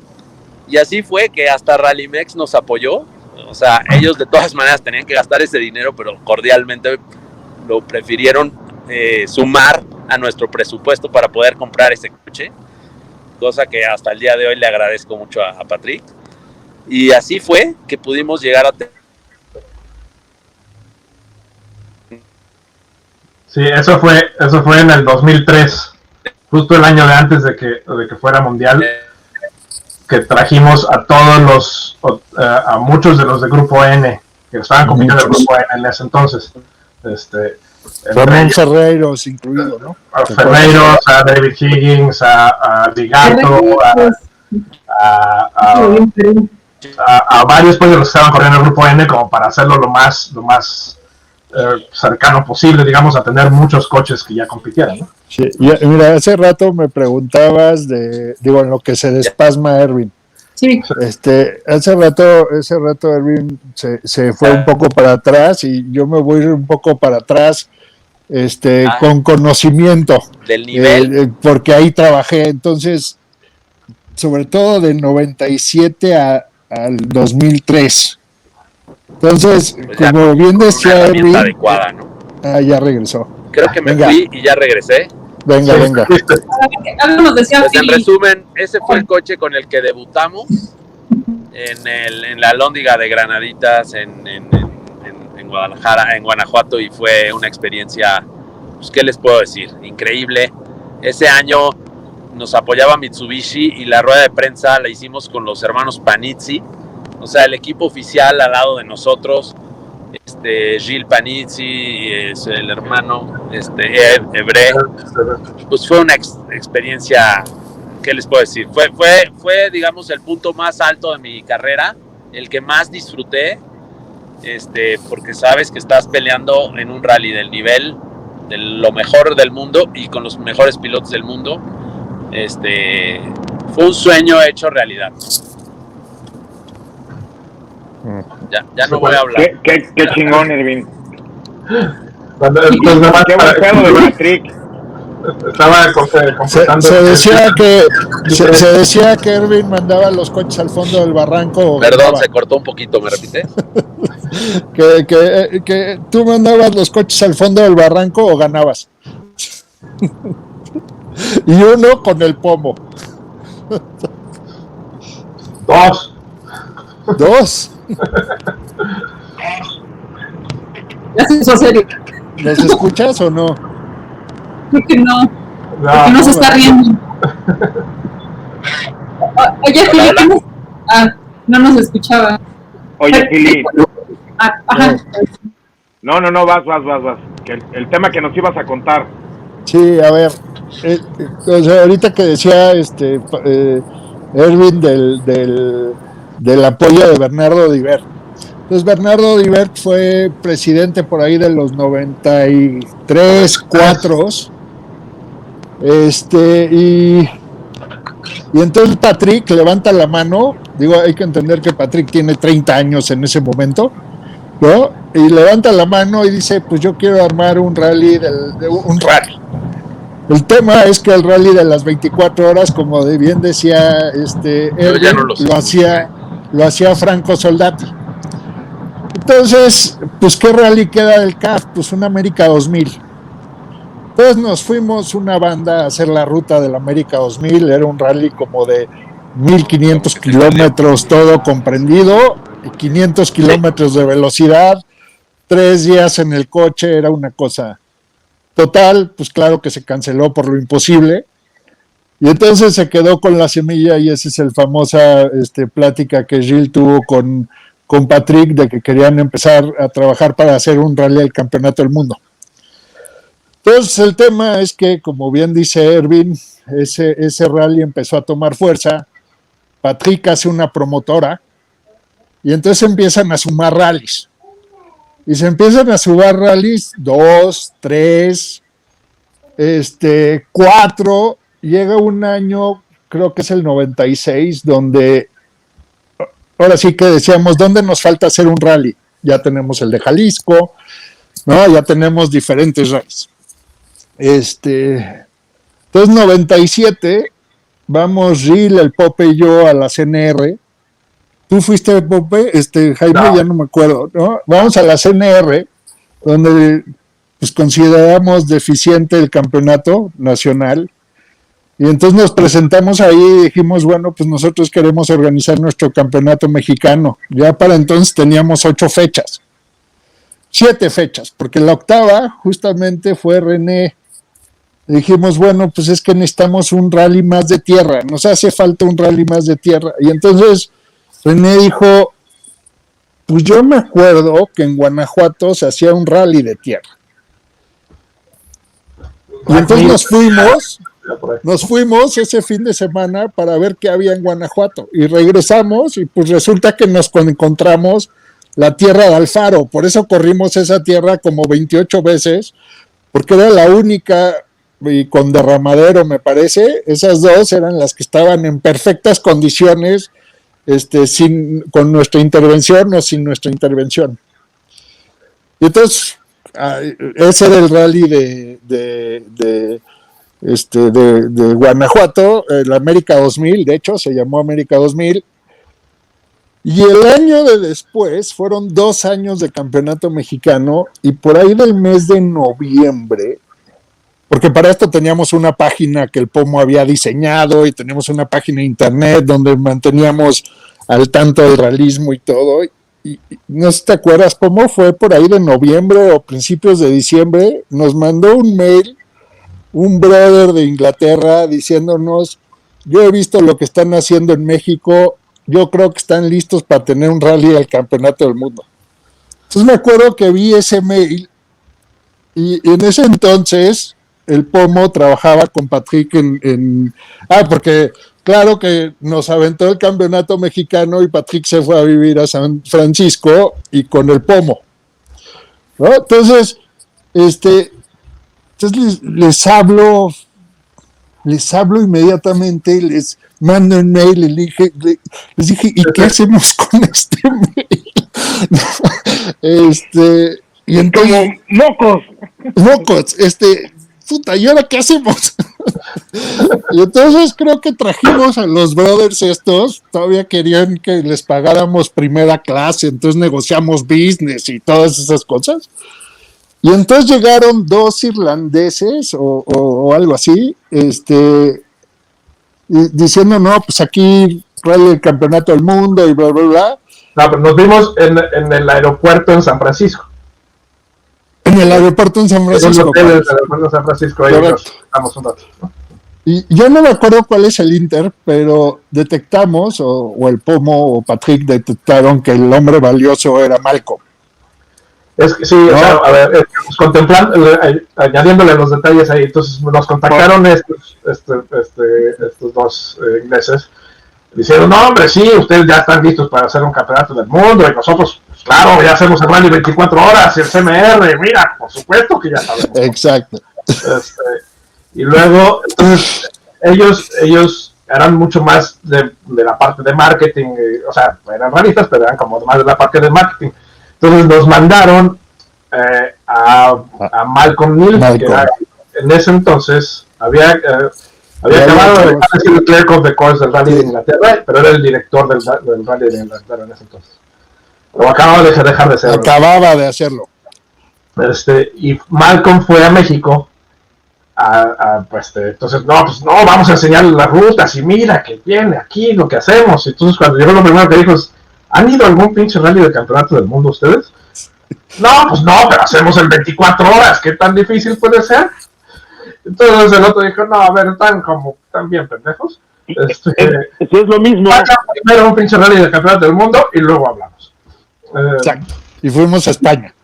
Y así fue que hasta Rallymex nos apoyó. O sea, ellos de todas maneras tenían que gastar ese dinero, pero cordialmente lo prefirieron sumar a nuestro presupuesto para poder comprar ese coche, cosa que hasta el día de hoy le agradezco mucho a Patrick. Y así fue que pudimos llegar a... Sí, eso fue en el 2003, justo el año de antes de que fuera mundial, que trajimos a a muchos de los de Grupo N, que estaban compitiendo en el Grupo N en ese entonces. Ramón Ferreiros incluido, ¿no? A Ferreiros, a David Higgins, a Ligato, a varios pues, de los que estaban corriendo en el Grupo N, como para hacerlo lo más cercano posible, digamos, a tener muchos coches que ya compitieran, ¿no? Sí, mira, hace rato me preguntabas en lo que se despasma Erwin. Sí. Hace rato Erwin se fue un poco para atrás y yo me voy a ir un poco para atrás, con conocimiento. Del nivel. Porque ahí trabajé, entonces, sobre todo del 97 al 2003. Entonces, Pues como bien decía Erwin, adecuada, ¿no? Ya regresó. Creo que me fui y ya regresé. Venga. Pues en resumen, ese fue el coche con el que debutamos en la Alhóndiga de Granaditas en Guadalajara, en Guanajuato, y fue una experiencia, pues, ¿qué les puedo decir? Increíble. Ese año nos apoyaba Mitsubishi y la rueda de prensa la hicimos con los hermanos Panizzi, o sea, el equipo oficial al lado de nosotros. Gilles Panizzi, es el hermano Ebre. Pues fue una experiencia, ¿qué les puedo decir? Fue, digamos, el punto más alto de mi carrera, el que más disfruté, porque sabes que estás peleando en un rally del nivel de lo mejor del mundo y con los mejores pilotos del mundo. Fue un sueño hecho realidad. Ya no voy a hablar. Qué chingón, Erwin. Qué buen pedo de Patrick. Estaba completando. Se decía que Erwin mandaba los coches al fondo del barranco. Perdón, se cortó un poquito, ¿me repites? que tú mandabas los coches al fondo del barranco o ganabas. Y uno con el pomo. Dos. Ya se hizo serio. ¿Los escuchas o no? Creo que no. Porque no se está riendo. Oye, Fili, no nos escuchaba. Oye, Fili. Ajá. No, vas. Que el tema que nos ibas a contar. Sí, a ver. O sea, ahorita que decía Erwin del apoyo de Bernardo Diver. Entonces, Bernardo Diver fue presidente por ahí de los 93, 4. Y entonces Patrick levanta la mano. Digo, hay que entender que Patrick tiene 30 años en ese momento, ¿no? Y levanta la mano y dice, pues yo quiero armar un rally. El tema es que el rally de las 24 horas, como bien decía Erwin, lo hacía Franco Soldati. Entonces, pues ¿qué rally queda del CAF? Pues un América 2000. Entonces nos fuimos una banda a hacer la ruta del América 2000, era un rally como de 1500 kilómetros, todo comprendido, 500 kilómetros de velocidad, 3 días en el coche, era una cosa total. Pues claro que se canceló por lo imposible, y entonces se quedó con la semilla, y esa es el famosa plática que Gilles tuvo con Patrick, de que querían empezar a trabajar para hacer un rally del Campeonato del Mundo. Entonces el tema es que, como bien dice Erwin, ese rally empezó a tomar fuerza. Patrick hace una promotora y entonces empiezan a sumar rallies. Y se empiezan a sumar rallies 2, 3, 4. Llega un año, creo que es el 96, donde ahora sí que decíamos, ¿dónde nos falta hacer un rally? Ya tenemos el de Jalisco, ¿no? Ya tenemos diferentes rallies. Entonces, 97, vamos Gil, el Pope y yo a la CNR. ¿Tú fuiste, Pope? Jaime, no. Ya no me acuerdo, ¿no? Vamos a la CNR, donde pues consideramos deficiente el campeonato nacional. Y entonces nos presentamos ahí y dijimos, bueno, pues nosotros queremos organizar nuestro campeonato mexicano. Ya para entonces teníamos 8 fechas. 7 fechas, porque la octava justamente fue René. Dijimos, bueno, pues es que necesitamos un rally más de tierra, nos hace falta un rally más de tierra. Y entonces René dijo, pues yo me acuerdo que en Guanajuato se hacía un rally de tierra. Y entonces nos fuimos ese fin de semana para ver qué había en Guanajuato. Y regresamos y pues resulta que nos encontramos la tierra de Alfaro. Por eso corrimos esa tierra como 28 veces, porque era la única y con derramadero, me parece. Esas dos eran las que estaban en perfectas condiciones, con nuestra intervención o sin nuestra intervención. Y entonces, ese era el rally de Guanajuato, el América 2000, de hecho, se llamó América 2000. Y el año de después fueron 2 años de campeonato mexicano, y por ahí del mes de noviembre, porque para esto teníamos una página que el Pomo había diseñado y teníamos una página de internet donde manteníamos al tanto del realismo y todo. Y no sé si te acuerdas, Pomo, fue por ahí de noviembre o principios de diciembre, nos mandó un mail un brother de Inglaterra diciéndonos: yo he visto lo que están haciendo en México, yo creo que están listos para tener un rally al campeonato del mundo. Entonces me acuerdo que vi ese mail, y en ese entonces el Pomo trabajaba con Patrick porque claro que nos aventó el campeonato mexicano y Patrick se fue a vivir a San Francisco y con el Pomo, ¿no? Entonces, les hablo inmediatamente, les mando un mail y les dije, ¿y qué hacemos con este mail? Y entonces, mocos, puta, ¿y ahora qué hacemos? Y entonces creo que trajimos a los brothers estos, todavía querían que les pagáramos primera clase, entonces negociamos business y todas esas cosas. Y entonces llegaron 2 irlandeses o algo así, diciendo, no, pues aquí rally el campeonato del mundo y bla, bla, bla. No, pero nos vimos en el aeropuerto en San Francisco. En el aeropuerto en San Francisco. En el aeropuerto de San Francisco, ahí estamos un rato, ¿no? Y yo no me acuerdo cuál es el Inter, pero detectamos, o el Pomo o Patrick detectaron que el hombre valioso era Malcolm. Es que sí, ¿no? O sea, a ver, contemplando, añadiéndole los detalles ahí, entonces nos contactaron estos 2 ingleses, diciendo, no, hombre, sí, ustedes ya están listos para hacer un campeonato del mundo, y nosotros, pues, claro, ya hacemos el rally 24 horas, y el CMR, mira, por supuesto que ya sabemos. Exacto. Y luego, entonces, ellos eran mucho más de la parte de marketing, o sea, eran realistas, pero eran como más de la parte de marketing. Entonces nos mandaron a Malcolm Neal, que era, en ese entonces había acabado de ser el clerk of the course del rally de Inglaterra, pero era el director del rally de Inglaterra en ese entonces. Pero acababa de dejar de ser. Acababa de hacerlo. Y Malcolm fue a México. Entonces, pues no, vamos a enseñarle las rutas y mira que viene aquí lo que hacemos. Entonces, cuando llegó, lo primero que dijo es: ¿han ido a algún pinche rally del campeonato del mundo ustedes? No, pues no, pero hacemos el 24 horas, ¿qué tan difícil puede ser? Entonces el otro dijo, no, a ver, están bien pendejos. Es lo mismo. Primero un pinche rally del campeonato del mundo y luego hablamos. Exacto. Y fuimos a España.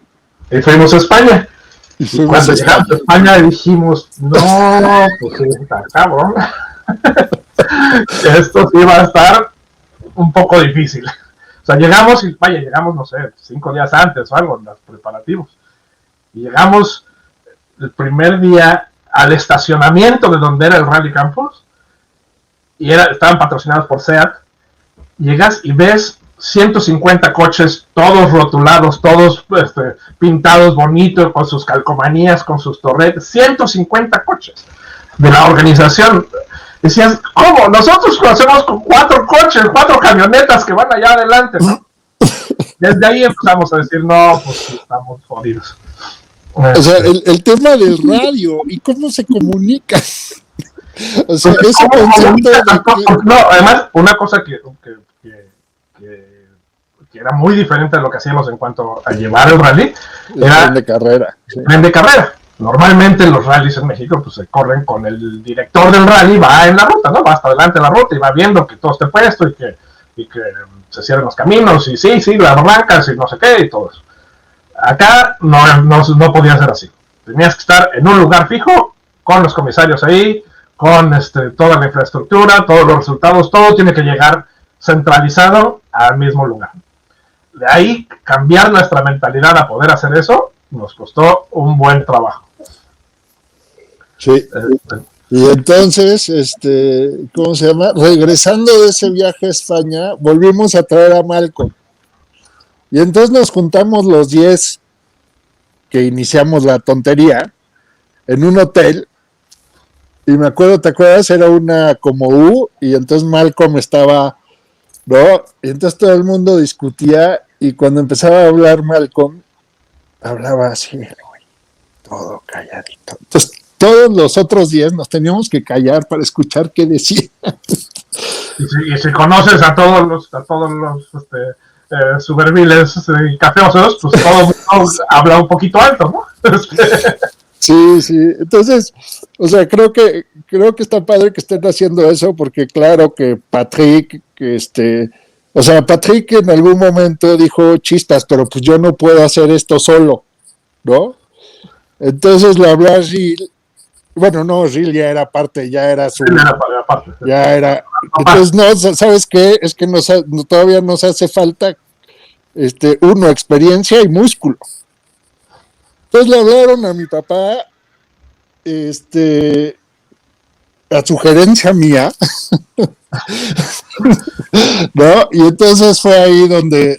Y cuando llegamos a España dijimos, no, pues está cabrón. Esto sí va a estar un poco difícil. O sea, llegamos, no sé, 5 días antes o algo, en los preparativos. Y llegamos el primer día al estacionamiento de donde era el Rally Campus, y estaban patrocinados por SEAT. Llegas y ves 150 coches, todos rotulados, todos pintados bonito, con sus calcomanías, con sus torretas, 150 coches de la organización. Decías, ¿cómo? Nosotros conocemos con 4 coches, 4 camionetas que van allá adelante, ¿no? Desde ahí empezamos a decir, no, pues estamos jodidos. O sea, el tema del radio y cómo se comunica. O sea, pues, ese concepto no, además, una cosa que era muy diferente a lo que hacíamos en cuanto a llevar el rally, era el de carrera. Sí. El de carrera. Normalmente los rallies en México pues se corren con el director del rally, va en la ruta, ¿no? Va hasta adelante en la ruta y va viendo que todo esté puesto y que se cierren los caminos y sí, las blancas y no sé qué y todo eso. Acá no podía ser así. Tenías que estar en un lugar fijo, con los comisarios ahí, con toda la infraestructura, todos los resultados, todo tiene que llegar centralizado al mismo lugar. De ahí, cambiar nuestra mentalidad a poder hacer eso, nos costó un buen trabajo. Sí. Y entonces, ¿cómo se llama? Regresando de ese viaje a España, volvimos a traer a Malcolm. Y entonces nos juntamos los 10 que iniciamos la tontería en un hotel. Y me acuerdo, ¿te acuerdas? Era una como U, y entonces Malcolm estaba, ¿no? Y entonces todo el mundo discutía, y cuando empezaba a hablar Malcolm, hablaba así, todo calladito. Entonces, todos los otros 10 nos teníamos que callar para escuchar qué decía. Y si conoces a todos los superviles y cafeosos, pues todo el mundo habla un poquito alto, ¿no? Sí. Entonces, o sea, creo que está padre que estén haciendo eso, porque claro que Patrick, Patrick en algún momento dijo chispas, pero pues yo no puedo hacer esto solo, ¿no? Entonces le habló a Gil. Bueno, no, Gil ya era parte, ya era su... Ya era... Entonces, no, ¿sabes qué? Es que todavía nos hace falta, experiencia y músculo. Entonces le hablaron a mi papá, a sugerencia mía, ¿no? Y entonces fue ahí donde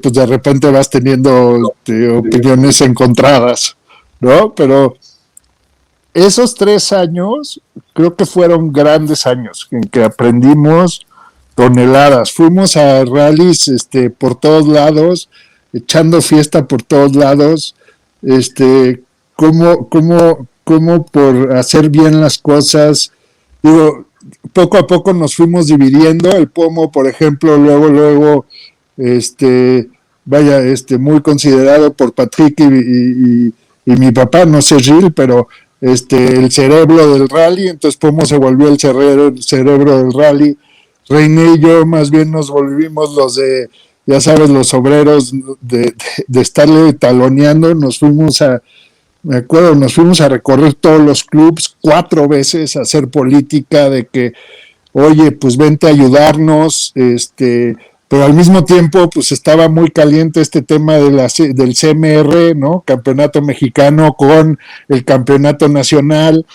pues de repente vas teniendo opiniones encontradas, ¿no? Pero esos 3 años creo que fueron grandes años en que aprendimos toneladas. Fuimos a rallies por todos lados, echando fiesta por todos lados, cómo por hacer bien las cosas. Digo, poco a poco nos fuimos dividiendo. El pomo, por ejemplo, luego, muy considerado por Patrick y mi papá, no sé Gil, pero el cerebro del rally. Entonces Pomo se volvió el cerebro del rally. René y yo más bien nos volvimos los de, ya sabes, los obreros de estarle taloneando. Me acuerdo, nos fuimos a recorrer todos los clubs 4 veces a hacer política de que, oye, pues vente a ayudarnos, pero al mismo tiempo pues estaba muy caliente este tema del CMR, ¿no? Campeonato mexicano con el campeonato nacional.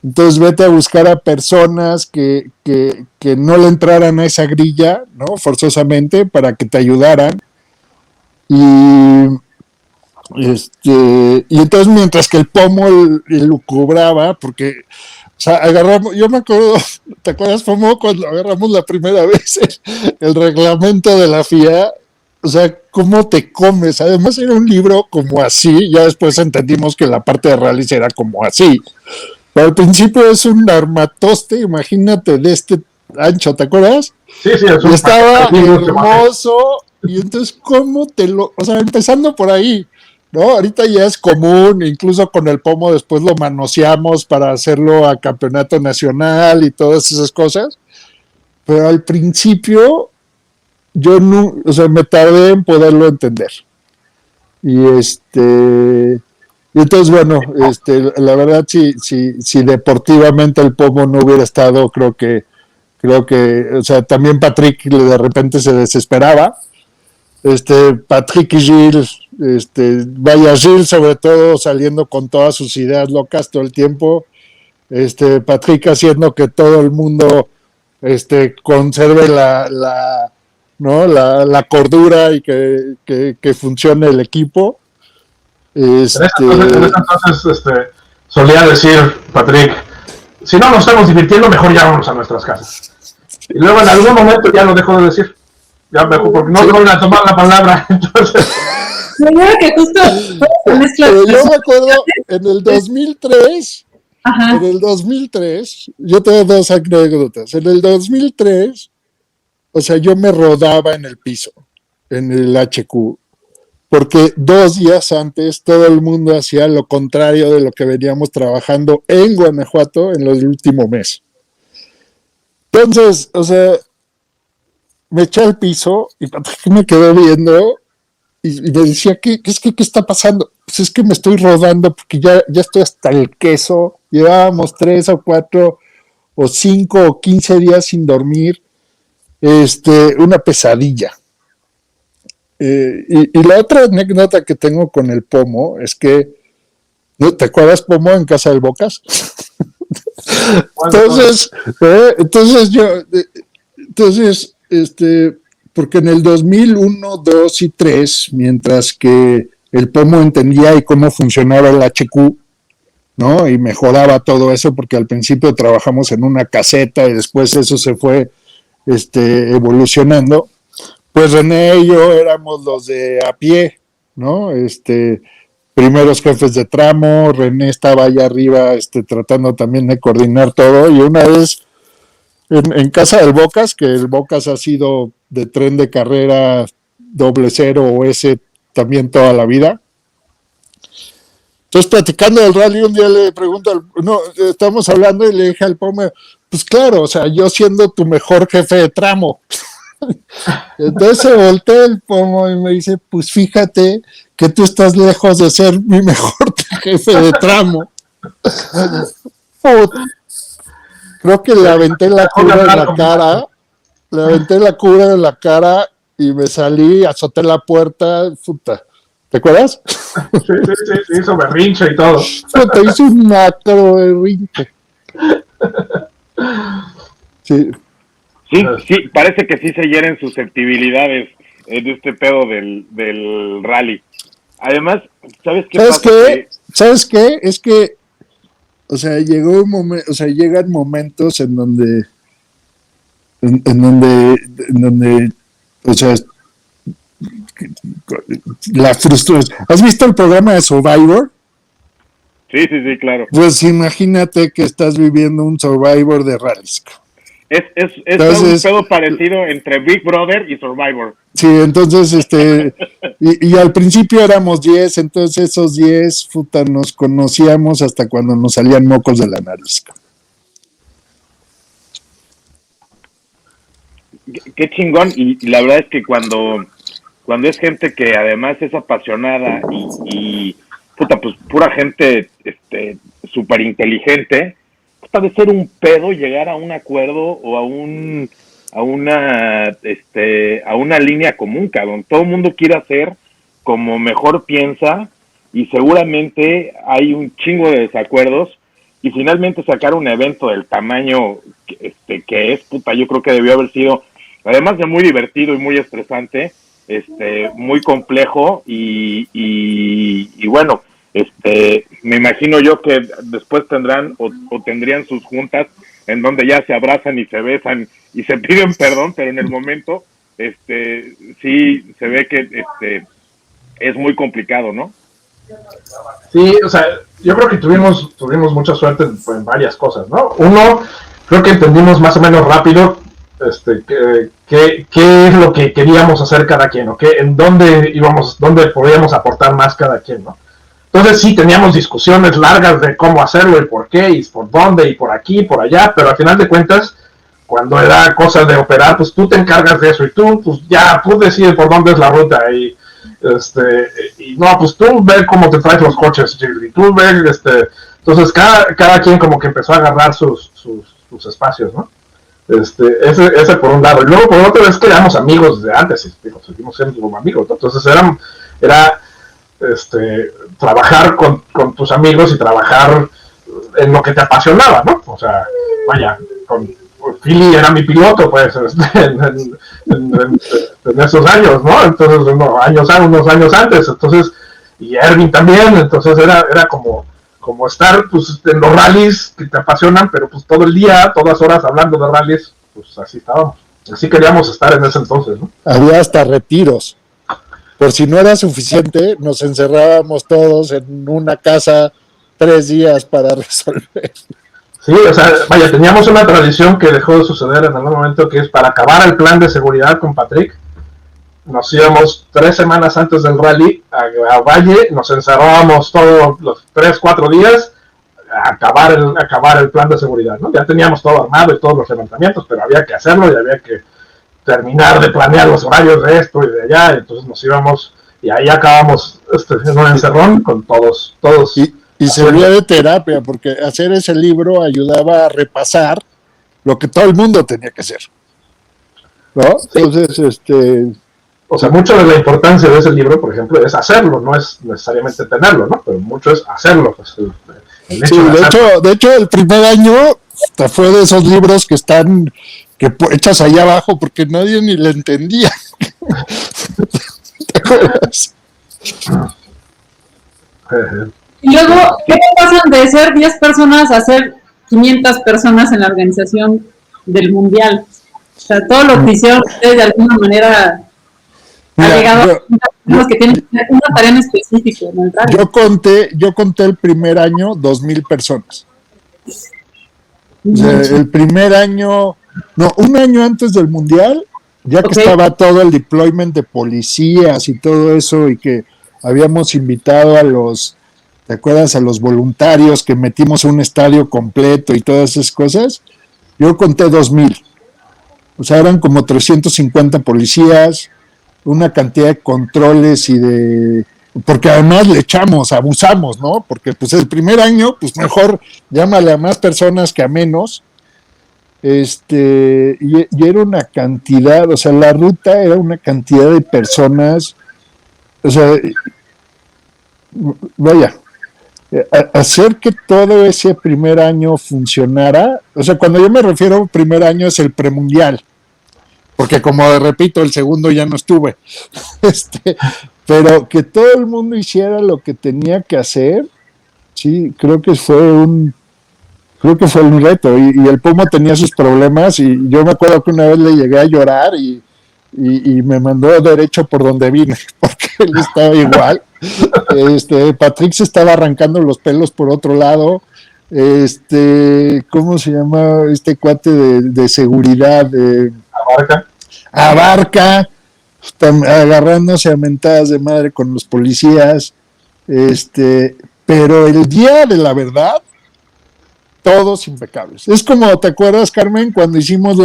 Entonces vete a buscar a personas que no le entraran a esa grilla, ¿no? Forzosamente, para que te ayudaran. Y entonces mientras que el pomo lucubraba, porque, o sea, yo me acuerdo, ¿te acuerdas, Pomo, cuando agarramos la primera vez el reglamento de la FIA? O sea, ¿cómo te comes? Además era un libro como así, ya después entendimos que la parte de rallies era como así. Pero al principio es un armatoste, imagínate, de este ancho, ¿te acuerdas? Sí, es un... Y estaba hermoso, y entonces, ¿cómo o sea, empezando por ahí, ¿no? Ahorita ya es común, incluso con el pomo después lo manoseamos para hacerlo a campeonato nacional y todas esas cosas, pero al principio yo no, o sea, me tardé en poderlo entender. Y entonces, bueno, la verdad, si deportivamente el pomo no hubiera estado, creo que, o sea, también Patrick de repente se desesperaba. Patrick y Gil, Gil sobre todo saliendo con todas sus ideas locas todo el tiempo, Patrick haciendo que todo el mundo conserve la cordura y que funcione el equipo. Entonces, solía decir Patrick, si no nos estamos divirtiendo, mejor ya vamos a nuestras casas. Y luego en algún momento ya lo dejó de decir. Ya mejor, porque no vuelven a tomar la palabra. Entonces... que justo Pero yo me acuerdo en el 2003, yo tengo 2 anécdotas. En el 2003, o sea, yo me rodaba en el piso, en el HQ, porque 2 días antes todo el mundo hacía lo contrario de lo que veníamos trabajando en Guanajuato en el último mes. Entonces, o sea, me eché al piso y Patrick me quedó viendo y me decía, ¿qué está pasando? Pues es que me estoy rodando porque ya estoy hasta el queso. Llevábamos 3 o 4 o 5 o 15 días sin dormir. Una pesadilla. Y la otra anécdota que tengo con el pomo es que ¿No? ¿Te acuerdas, Pomo, en Casa del Bocas? Entonces, porque en el 2001, 2 y 3, mientras que el Pomo entendía y cómo funcionaba el HQ, ¿no? Y mejoraba todo eso, porque al principio trabajamos en una caseta y después eso se fue evolucionando. Pues René y yo éramos los de a pie, ¿no? Primeros jefes de tramo, René estaba allá arriba tratando también de coordinar todo, y una vez en Casa del Bocas, que el Bocas ha sido de tren de carrera 00 o S también toda la vida. Entonces, platicando del rally, un día le pregunto, estamos hablando y le dije al Pomo, pues claro, o sea, yo siendo tu mejor jefe de tramo. Entonces se voltea el Pomo y me dice, pues fíjate que tú estás lejos de ser mi mejor jefe de tramo. Creo que le aventé la cura en la cara, y me salí, azoté la puerta, puta. ¿Te acuerdas? Sí, hizo berrinche y todo. Puta, hizo un macro berrinche. Sí. Sí, parece que sí se hieren susceptibilidades de este pedo del rally. Además, ¿sabes qué pasa? ¿Sabes qué? Es que, o sea, llegó un momento, o sea, llegan momentos en donde, o sea, la frustración. ¿Has visto el programa de Survivor? Sí, claro. Pues imagínate que estás viviendo un Survivor de rallies. Es un pedo parecido entre Big Brother y Survivor. Sí, entonces, y al principio éramos 10, entonces esos 10, puta, nos conocíamos hasta cuando nos salían mocos de la nariz. Qué chingón, y la verdad es que cuando es gente que además es apasionada y puta, pues pura gente súper inteligente, de ser un pedo llegar a un acuerdo o a una línea común, cabrón. Todo el mundo quiere hacer como mejor piensa, y seguramente hay un chingo de desacuerdos, y finalmente sacar un evento del tamaño que es, puta, yo creo que debió haber sido, además de muy divertido y muy estresante, muy complejo, y bueno, me imagino yo que después tendrán o tendrían sus juntas en donde ya se abrazan y se besan y se piden perdón, pero en el momento sí se ve que es muy complicado, ¿no? Sí, o sea, yo creo que tuvimos mucha suerte en varias cosas, ¿no? Uno, creo que entendimos más o menos rápido qué es lo que queríamos hacer cada quien, o dónde podíamos aportar más cada quien, ¿no? Entonces sí, teníamos discusiones largas de cómo hacerlo y por qué, y por dónde, y por aquí, y por allá, pero al final de cuentas, cuando era cosa de operar, pues tú te encargas de eso, y tú decides por dónde es la ruta, y no, pues tú ve cómo te traes los coches, y tú ve, entonces cada quien como que empezó a agarrar sus espacios, ¿no? Ese por un lado, y luego por otro es que éramos amigos de antes, y seguimos siendo como amigos, ¿no? Entonces era trabajar con tus amigos y trabajar en lo que te apasionaba, ¿no? O sea, vaya, Philly era mi piloto, pues, en esos años, ¿no? Entonces, unos años antes, entonces, y Erwin también, entonces era como estar, pues, en los rallies que te apasionan, pero pues todo el día, todas horas hablando de rallies, pues así estábamos, así queríamos estar en ese entonces, ¿no? Había hasta retiros. Por si no era suficiente, nos encerrábamos todos en una casa 3 días para resolver. Sí, o sea, vaya, teníamos una tradición que dejó de suceder en algún momento, que es para acabar el plan de seguridad con Patrick, nos íbamos 3 semanas antes del rally a Valle, nos encerrábamos todos los 3-4 días a acabar el plan de seguridad, ¿no? Ya teníamos todo armado y todos los levantamientos, pero había que hacerlo y había que terminar de planear los horarios de esto y de allá, y entonces nos íbamos y ahí acabamos en un encerrón con todos. Y servía de terapia, porque hacer ese libro ayudaba a repasar lo que todo el mundo tenía que hacer, ¿no? Entonces, O sea, mucho de la importancia de ese libro, por ejemplo, es hacerlo, no es necesariamente tenerlo, ¿no? Pero mucho es hacerlo. Pues, el hecho de hecho, el primer año fue de esos libros que están echas allá abajo porque nadie ni le entendía. ¿Te acuerdas? Y luego, ¿qué pasan de ser 10 personas a ser 500 personas en la organización del Mundial? O sea, todo lo que hicieron ustedes de alguna manera ha llegado a los que tienen una tarea en específico en el radio. Yo conté el primer año 2,000 personas. O sea, el primer año, no, un año antes del Mundial, ya que estaba todo el deployment de policías y todo eso, y que habíamos invitado a los, ¿te acuerdas? A los voluntarios que metimos un estadio completo y todas esas cosas, yo conté 2,000. O sea, eran como 350 policías, una cantidad de controles y porque además le abusamos, ¿no? Porque pues el primer año, pues mejor llámale a más personas que a menos. Y era una cantidad, o sea, la ruta era una cantidad de personas, o sea, vaya, hacer que todo ese primer año funcionara, o sea, cuando yo me refiero al primer año es el premundial, porque como repito, el segundo ya no estuve, pero que todo el mundo hiciera lo que tenía que hacer, sí, creo que fue un reto, y el Puma tenía sus problemas, y yo me acuerdo que una vez le llegué a llorar y me mandó derecho por donde vine, porque él estaba igual. Patrick se estaba arrancando los pelos por otro lado. ¿Cómo se llama este cuate de seguridad? Abarca, agarrándose a mentadas de madre con los policías. Pero el día de la verdad, todos impecables. Es como, ¿te acuerdas, Carmen, cuando hicimos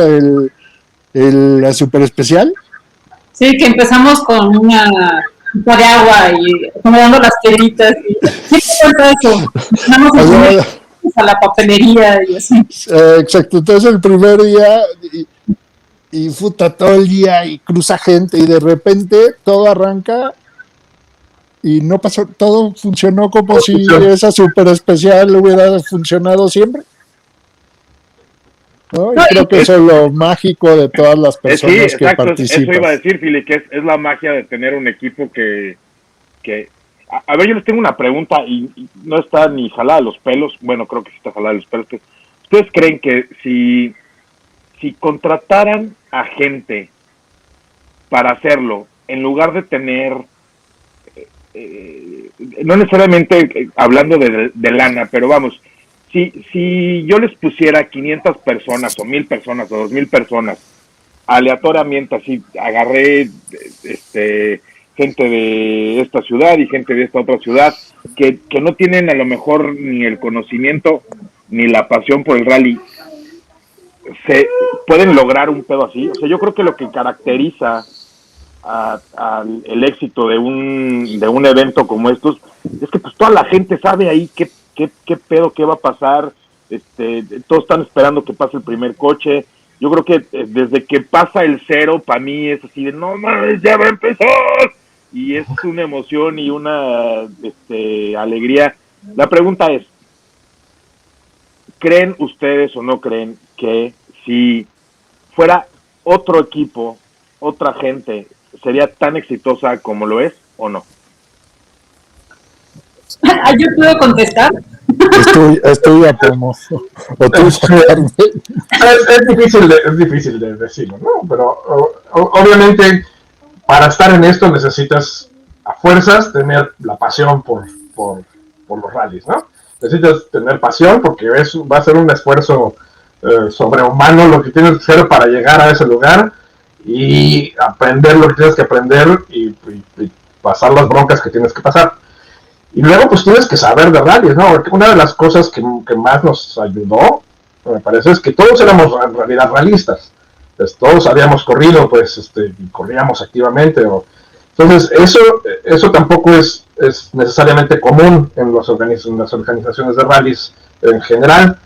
la super especial? Sí, que empezamos con una copa de agua y acomodando las piedritas. ¿Qué pasa eso? Vamos a la papelería y así. Exacto, entonces el primer día y puta todo el día y cruza gente y de repente todo arranca y no pasó, todo funcionó como si esa super especial hubiera funcionado siempre. ¿No? Y creo que eso es lo mágico de todas las personas que participan. Eso iba a decir, Fili, que es la magia de tener un equipo que a ver, yo les tengo una pregunta y no está ni jalada de los pelos, bueno, creo que sí está jalada de los pelos. ¿Ustedes creen que si contrataran a gente para hacerlo, en lugar de tener, no necesariamente hablando de lana, pero vamos, si yo les pusiera 500 personas o 1,000 personas o 2,000 personas aleatoriamente, así agarré gente de esta ciudad y gente de esta otra ciudad que no tienen a lo mejor ni el conocimiento ni la pasión por el rally, ¿se pueden lograr un pedo así? O sea, yo creo que lo que caracteriza el éxito de un evento como estos es que pues toda la gente sabe ahí qué pedo, qué va a pasar, todos están esperando que pase el primer coche. Yo creo que desde que pasa el cero, para mí es así de, no mames, ya va a empezar, y es una emoción y una alegría. La pregunta es, ¿creen ustedes o no creen que si fuera otro equipo, otra gente, sería tan exitosa como lo es o no? ¿Yo puedo contestar? Estoy a como. Es difícil de decirlo, ¿no? Pero obviamente para estar en esto necesitas a fuerzas tener la pasión por los rallies, ¿no? Necesitas tener pasión porque va a ser un esfuerzo sobrehumano lo que tienes que hacer para llegar a ese lugar y aprender lo que tienes que aprender y pasar las broncas que tienes que pasar. Y luego pues tienes que saber de rallies, ¿no? Porque una de las cosas que más nos ayudó, me parece, es que todos éramos en realidad rallistas. Pues todos habíamos corrido, pues, y corríamos activamente. Entonces, eso tampoco es necesariamente común en las organizaciones de rallies en general.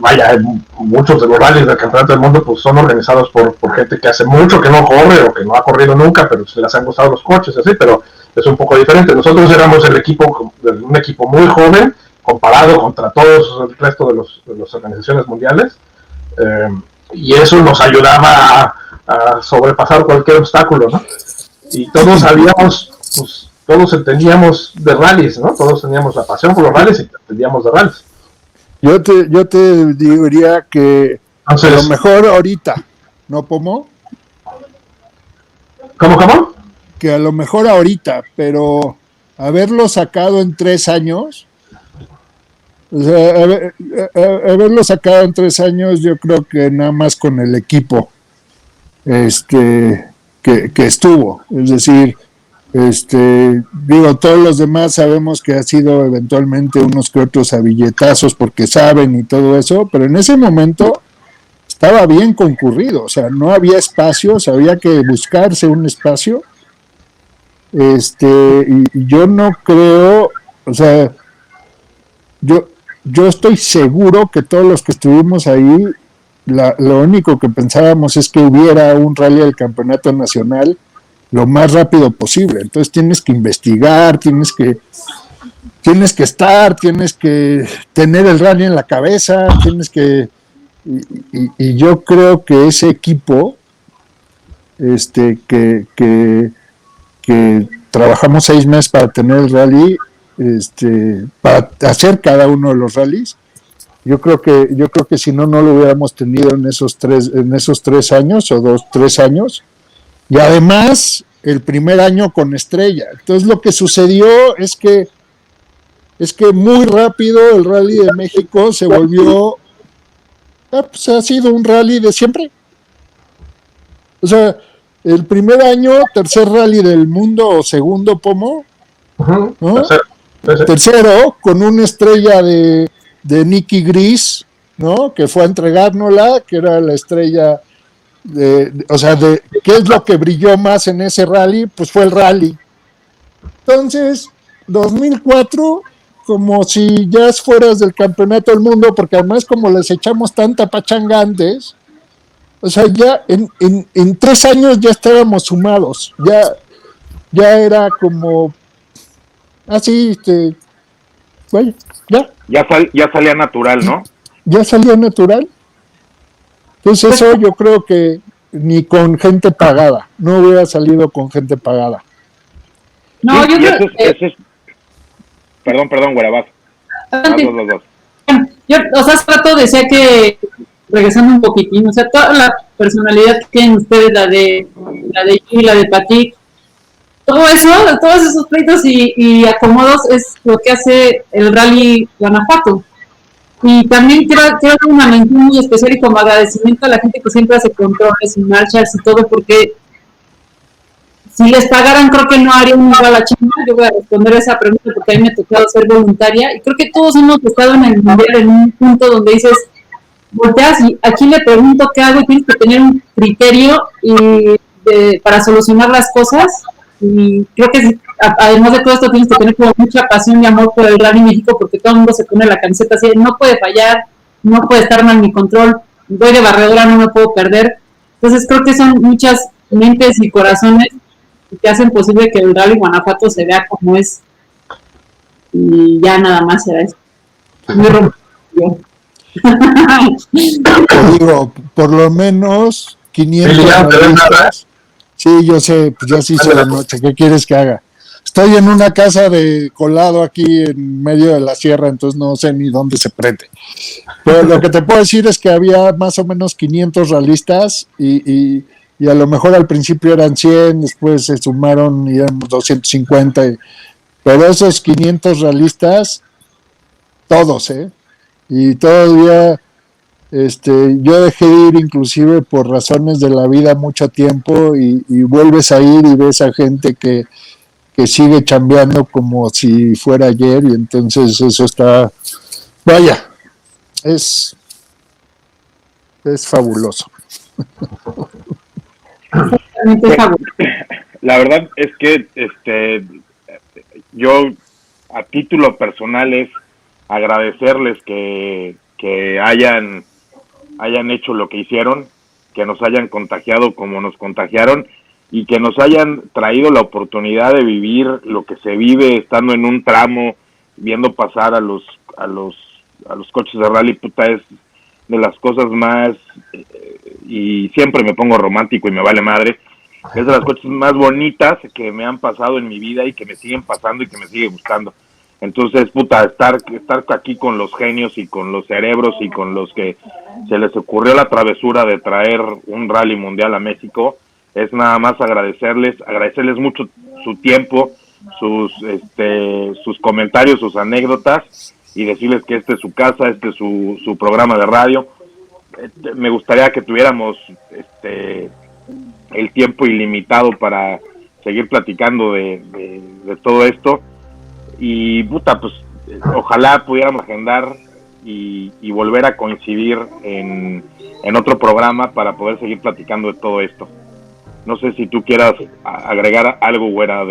vaya, muchos de los rallies del Campeonato del Mundo pues son organizados por gente que hace mucho que no corre o que no ha corrido nunca, pero se les han gustado los coches, así, pero es un poco diferente. Nosotros éramos un equipo muy joven comparado contra todos el resto de las organizaciones mundiales, y eso nos ayudaba a sobrepasar cualquier obstáculo, ¿no? Y todos sabíamos, pues, todos entendíamos de rallies, ¿no? Todos teníamos la pasión por los rallies y entendíamos de rallies. Yo te diría que Entonces, a lo mejor ahorita, ¿no, Pomo? ¿Cómo? Que a lo mejor ahorita, pero haberlo sacado en 3 años, o sea, haberlo sacado en 3 años, yo creo que nada más con el equipo que estuvo, es decir, digo, todos los demás sabemos que ha sido eventualmente unos que otros a billetazos porque saben y todo eso, pero en ese momento estaba bien concurrido, o sea, no había espacios, había que buscarse un espacio, y yo no creo, o sea, yo estoy seguro que todos los que estuvimos ahí, lo único que pensábamos es que hubiera un rally del campeonato nacional lo más rápido posible. Entonces tienes que investigar, tienes que estar, tienes que tener el rally en la cabeza, y yo creo que ese equipo que trabajamos 6 meses para tener el rally, para hacer cada uno de los rallies, yo creo que si no lo hubiéramos tenido en esos 3 años o 3 años. Y además, el primer año con estrella. Entonces, lo que sucedió es que muy rápido el Rally de México se volvió, pues ha sido un rally de siempre. O sea, el primer año, tercer rally del mundo o segundo, Pomo, ¿no? Tercero, con una estrella de Nicky Gris, ¿no? Que fue a entregárnosla, que era la estrella ¿qué es lo que brilló más en ese rally? Pues fue el rally. Entonces, 2004, como si ya fueras del campeonato del mundo, porque además como les echamos tanta pachanga antes, o sea, ya en 3 años ya estábamos sumados, ya era como así, vaya, ya salía natural, ¿no? Ya salía natural. Entonces eso yo creo que ni con gente pagada, no hubiera salido con gente pagada. No, sí, yo creo que... Perdón, Guarabás. Yo, hace rato decía que, regresando un poquitín, o sea, toda la personalidad que tienen ustedes, la de Yu y la de Patik, todo eso, todos esos pleitos y acomodos es lo que hace el Rally Guanajuato. Y también quiero dar una mención muy especial y como agradecimiento a la gente que siempre hace controles y marchas y todo, porque si les pagaran creo que no haría un igual a China. Yo voy a responder esa pregunta porque a mí me ha tocado ser voluntaria y creo que todos hemos estado en el mundial en un punto donde dices, volteas y aquí le pregunto qué hago y tienes que tener un criterio para solucionar las cosas. Y creo que además de todo esto tienes que tener como mucha pasión y amor por el Rally México, porque todo el mundo se pone la camiseta así, no puede fallar, no puede estar mal mi control, voy de barredora, no me puedo perder. Entonces creo que son muchas mentes y corazones que hacen posible que el Rally Guanajuato se vea como es, y ya nada más será eso. Muy romántico. Te digo, por lo menos 500. Sí, yo sé, pues ya se hizo la noche, ¿qué quieres que haga? Estoy en una casa de colado aquí en medio de la sierra, entonces no sé ni dónde se prende. Pero lo que te puedo decir es que había más o menos 500 realistas y a lo mejor al principio eran 100, después se sumaron y eran 250. Pero esos 500 realistas, todos, y todavía... yo dejé de ir inclusive por razones de la vida mucho tiempo y vuelves a ir y ves a gente que sigue chambeando como si fuera ayer y entonces eso está, vaya, es fabuloso. La verdad es que yo a título personal es agradecerles que que hayan hecho lo que hicieron, que nos hayan contagiado como nos contagiaron y que nos hayan traído la oportunidad de vivir lo que se vive estando en un tramo, viendo pasar a los coches de rally. Puta, es de las cosas más, y siempre me pongo romántico y me vale madre, es de las cosas más bonitas que me han pasado en mi vida y que me siguen pasando y que me sigue gustando. Entonces, puta, estar aquí con los genios y con los cerebros y con los que se les ocurrió la travesura de traer un rally mundial a México, es nada más agradecerles mucho su tiempo, sus comentarios, sus anécdotas, y decirles que este es su casa, este es su programa de radio. Me gustaría que tuviéramos el tiempo ilimitado para seguir platicando de todo esto. Y puta, pues ojalá pudiéramos agendar y volver a coincidir en otro programa para poder seguir platicando de todo esto. No sé si tú quieras agregar algo, Güera,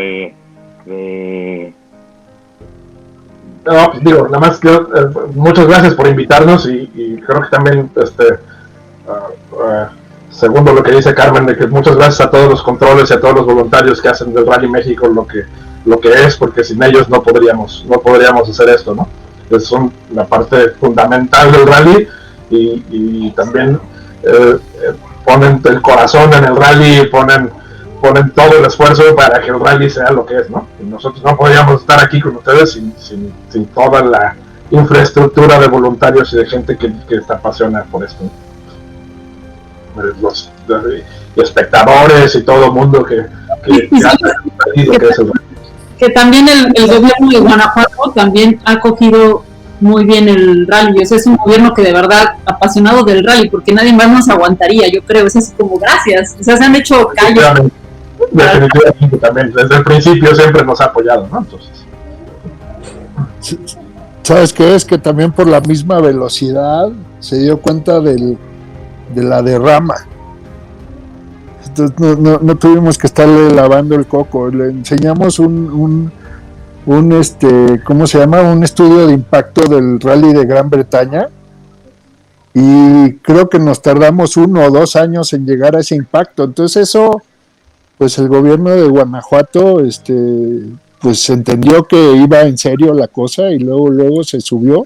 No, pues digo, nada más que muchas gracias por invitarnos y creo que también segundo lo que dice Carmen, de que muchas gracias a todos los controles y a todos los voluntarios que hacen del Rally México lo que es, porque sin ellos no podríamos hacer esto, ¿no? Entonces son la parte fundamental del rally y también ponen el corazón en el rally y ponen todo el esfuerzo para que el rally sea lo que es, ¿no? Y nosotros no podríamos estar aquí con ustedes sin toda la infraestructura de voluntarios y de gente que está apasionada por esto, ¿no? Los espectadores y todo el mundo que también el gobierno de Guanajuato también ha acogido muy bien el rally. O sea, es un gobierno que de verdad apasionado del rally, porque nadie más nos aguantaría, yo creo. Es así como gracias. O sea, se han hecho callos. Definitivamente también, desde el principio siempre nos ha apoyado, ¿no? Entonces, ¿sabes qué? Es que también por la misma velocidad se dio cuenta de la derrama. Entonces no tuvimos que estarle lavando el coco. Le enseñamos un ¿cómo se llama? Un estudio de impacto del Rally de Gran Bretaña, y creo que nos tardamos 1 o 2 años en llegar a ese impacto. Entonces eso, pues el gobierno de Guanajuato pues entendió que iba en serio la cosa y luego se subió.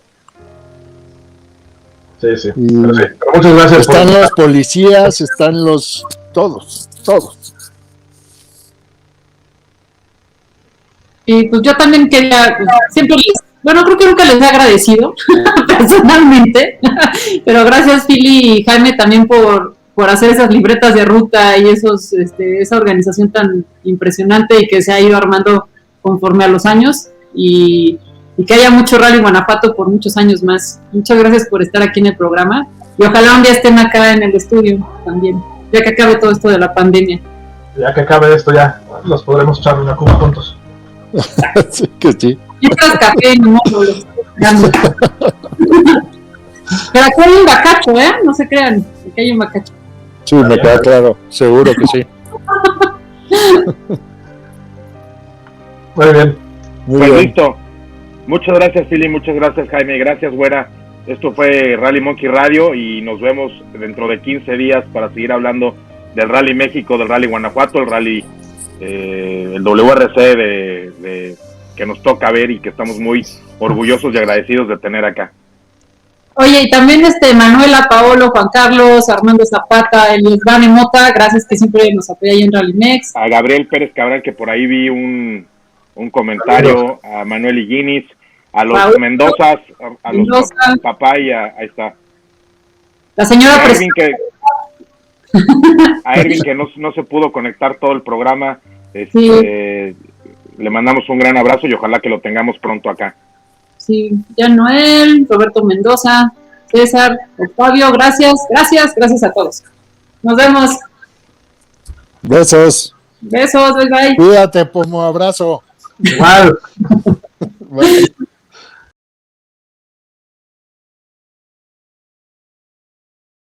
Sí. Pero muchas gracias. Están los policías, están todos. Y pues yo también quería, siempre creo que nunca les he agradecido personalmente, pero gracias Philly y Jaime también por hacer esas libretas de ruta y esa organización tan impresionante y que se ha ido armando conforme a los años, y que haya mucho Rally Guanajuato por muchos años más. Muchas gracias por estar aquí en el programa y ojalá un día estén acá en el estudio también, ya que acabe todo esto de la pandemia. Ya que acabe esto, ya nos podremos echar una cuba juntos. Sí, que sí. Mientras café en módulo. Pero aquí hay un bacacho, no se crean, aquí hay un bacacho. Sí, me queda claro, seguro que sí. Muy bien. Pues listo. Muchas gracias, Philly, muchas gracias, Jaime, gracias, Güera. Esto fue Rally Monkey Radio y nos vemos dentro de 15 días para seguir hablando del Rally México, del Rally Guanajuato, el Rally, el WRC que nos toca ver y que estamos muy orgullosos y agradecidos de tener acá. Oye, y también Manuela, Paolo, Juan Carlos, Armando Zapata, Eliosvane Mota, gracias que siempre nos apoya ahí en Rally Mex. A Gabriel Pérez Cabral, que por ahí vi un comentario, a Manuel Higuinis, a los Raúl, Mendozas, a los Papaya, ahí está. La señora a Erwin que no se pudo conectar todo el programa, sí. Le mandamos un gran abrazo y ojalá que lo tengamos pronto acá. Sí, Jan Noel, Roberto Mendoza, César, Octavio, gracias a todos. Nos vemos. Besos, bye. Cuídate, Pomo, abrazo. Igual. Bye.